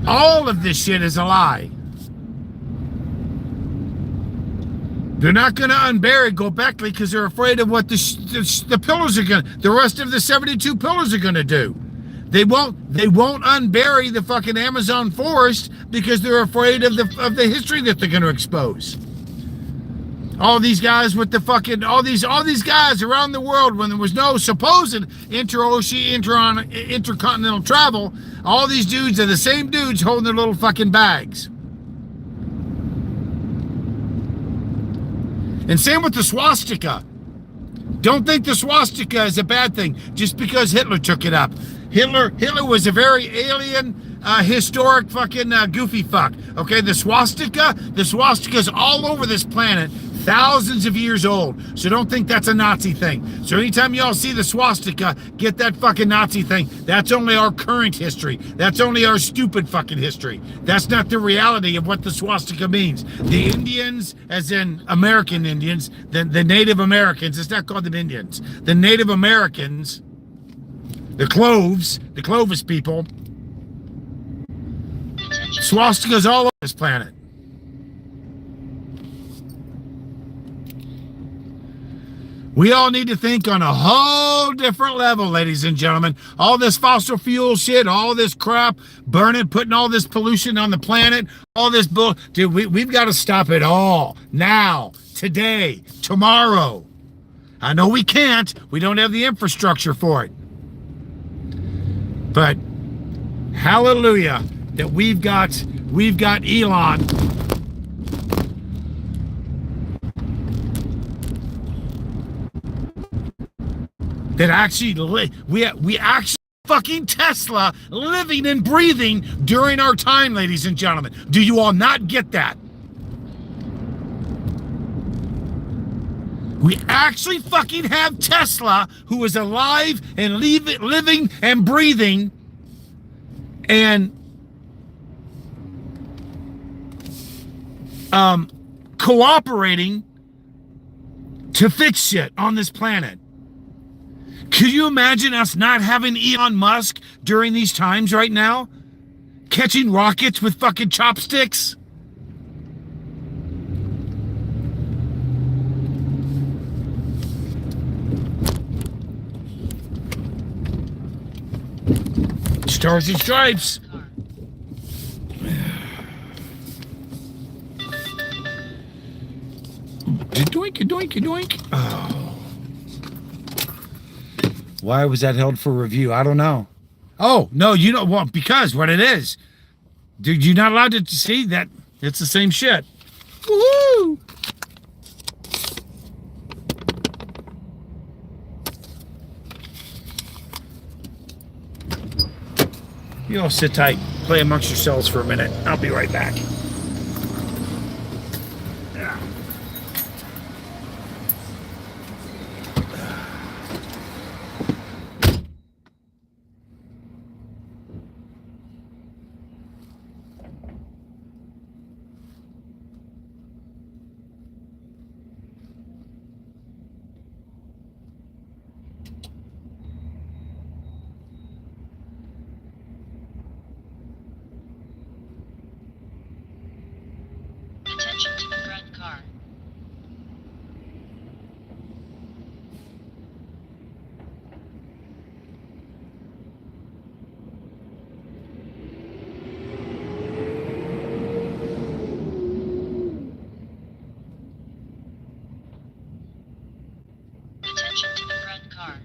All of this shit is a lie. They're not going to unbury Gobekli because they're afraid of what the pillars are going to, the rest of the 72 pillars are going to do. They won't unbury the fucking Amazon forest because they're afraid of the history that they're going to expose. All these guys with the fucking, all these guys around the world, when there was no supposed intercontinental travel, all these dudes are the same dudes holding their little fucking bags. And same with the swastika. Don't think the swastika is a bad thing just because Hitler took it up. Hitler was a very alien, historic fucking goofy fuck. Okay, the swastika's all over this planet, thousands of years old. So don't think that's a Nazi thing. So anytime y'all see the swastika, get that fucking Nazi thing. That's only our current history. That's only our stupid fucking history. That's not the reality of what the swastika means. The Indians, as in American Indians, the Native Americans, it's not called the Indians. The Native Americans, the Clovis people, swastikas all over this planet. We all need to think on a whole different level, ladies and gentlemen. All this fossil fuel shit, all this crap, burning, putting all this pollution on the planet, all this bull. Dude, we've got to stop it all. Now, today, tomorrow. I know we can't. We don't have the infrastructure for it. But hallelujah that we've got Elon that actually we actually fucking Tesla living and breathing during our time, ladies and gentlemen. Do you all not get that? We actually fucking have Tesla, who is alive and living and breathing and cooperating to fix shit on this planet. Could you imagine us not having Elon Musk during these times right now? Catching rockets with fucking chopsticks? Stars and Stripes. Doink, doink, doink. Oh. Why was that held for review? I don't know. Oh, no, you know what? Because what it is. Dude, you're not allowed to see that. It's the same shit. Woohoo! You all sit tight. Play amongst yourselves for a minute. I'll be right back. Attention to the red car. Attention to the red car.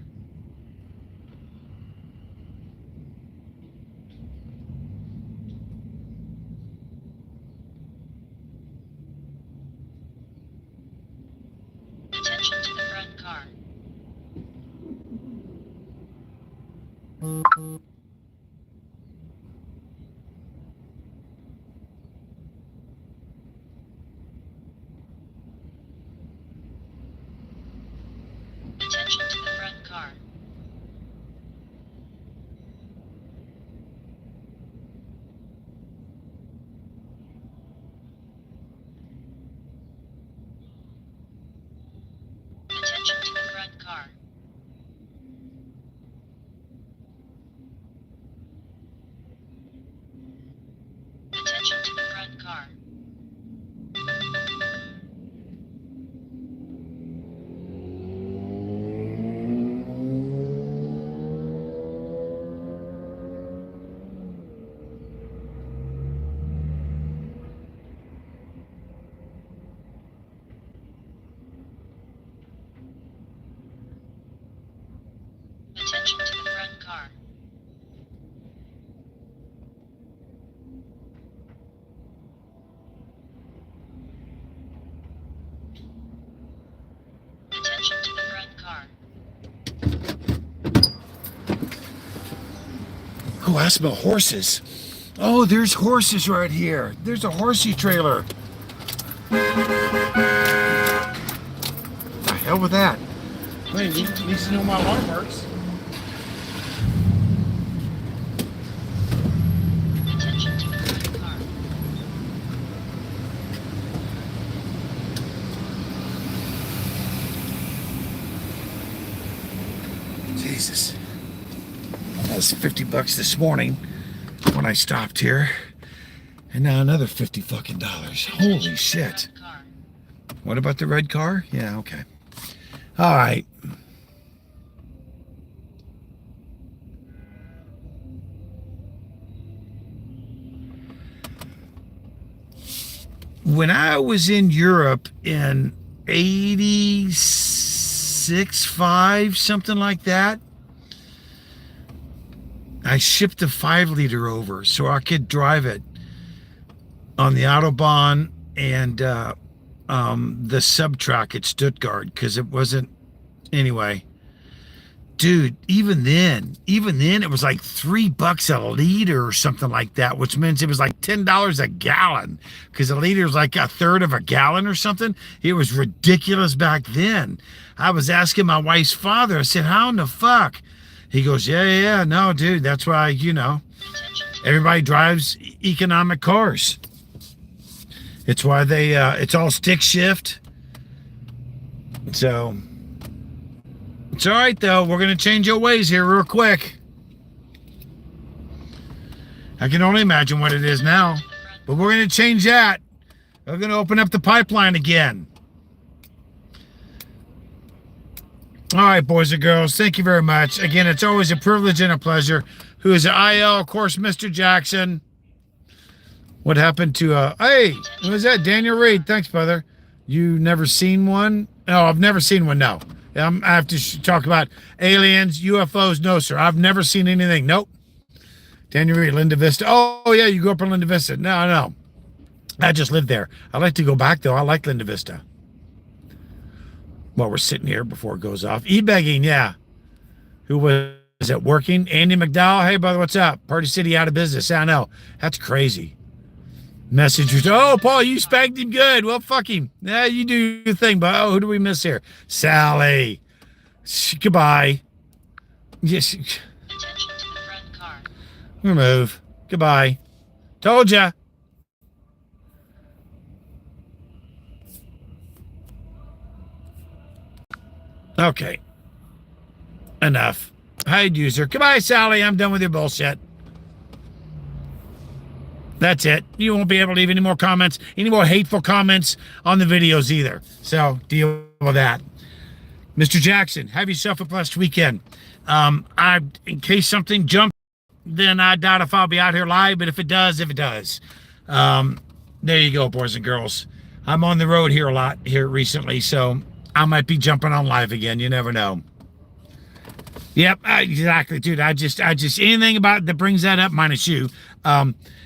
Attention to the red car. Attention to the red car. Attention to the red car. Attention to the red car. Attention to the red car. Attention to the red car. Oh, I smell horses. Oh, there's horses right here. There's a horsey trailer. The hell with that? Wait, needs to know my alarm works. Attention to red car. Jesus. That was $50 this morning when I stopped here. And now another $50 fucking dollars. Holy shit. Red car. What about the red car? Yeah, okay. All right. When I was in Europe in 86, 5, something like that, I shipped a 5-liter over so I could drive it on the Autobahn and the Subtrack at Stuttgart because it wasn't, anyway. Dude, even then it was like $3 a liter or something like that, which means it was like $10 a gallon because a liter is like a third of a gallon or something. It was ridiculous back then. I was asking my wife's father, I said, how in the fuck? He goes, yeah, no, dude, that's why, everybody drives economic cars. It's why it's all stick shift. So, it's all right, though. We're going to change your ways here real quick. I can only imagine what it is now. But we're going to change that. We're going to open up the pipeline again. All right, boys and girls, thank you very much. Again, it's always a privilege and a pleasure. Who is it? IL, of course, Mr. Jackson. What happened to, hey, what is that? Daniel Reed. Thanks, brother. You never seen one? No, I've never seen one, no. I have to talk about aliens, UFOs. No, sir. I've never seen anything. Nope. Daniel Reed, Linda Vista. Oh, yeah, you grew up in Linda Vista. No. I just lived there. I'd like to go back, though. I like Linda Vista. Well, we're sitting here before it goes off. E-begging, yeah. Who was it working? Andy McDowell. Hey, brother, what's up? Party City out of business. I know. That's crazy. Message. Oh, Paul, you spanked him good. Well, fuck him. Yeah, you do your thing, but who do we miss here? Sally. Goodbye. Yes. Attention to the red car. Remove. Goodbye. Told ya. Okay. Enough. Hide user. Goodbye, Sally. I'm done with your bullshit. That's it. You won't be able to leave any more comments, any more hateful comments on the videos either. So deal with that. Mr. Jackson, have yourself a blessed weekend. In case something jumped, then I doubt if I'll be out here live, but if it does. There you go, boys and girls. I'm on the road here a lot here recently, so I might be jumping on live again. You never know. Yep, exactly, dude. I just anything about that brings that up, minus you.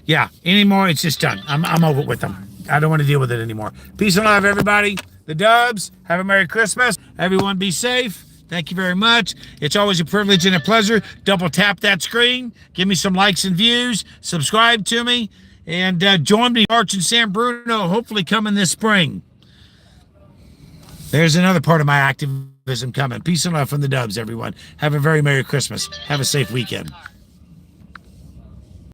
Yeah, anymore, it's just done. I'm over it with them. I don't want to deal with it anymore. Peace and love, everybody. The Dubs, have a Merry Christmas. Everyone be safe. Thank you very much. It's always a privilege and a pleasure. Double tap that screen. Give me some likes and views. Subscribe to me. And join me, March in San Bruno, hopefully coming this spring. There's another part of my activism coming. Peace and love from the Dubs, everyone. Have a very Merry Christmas. Have a safe weekend.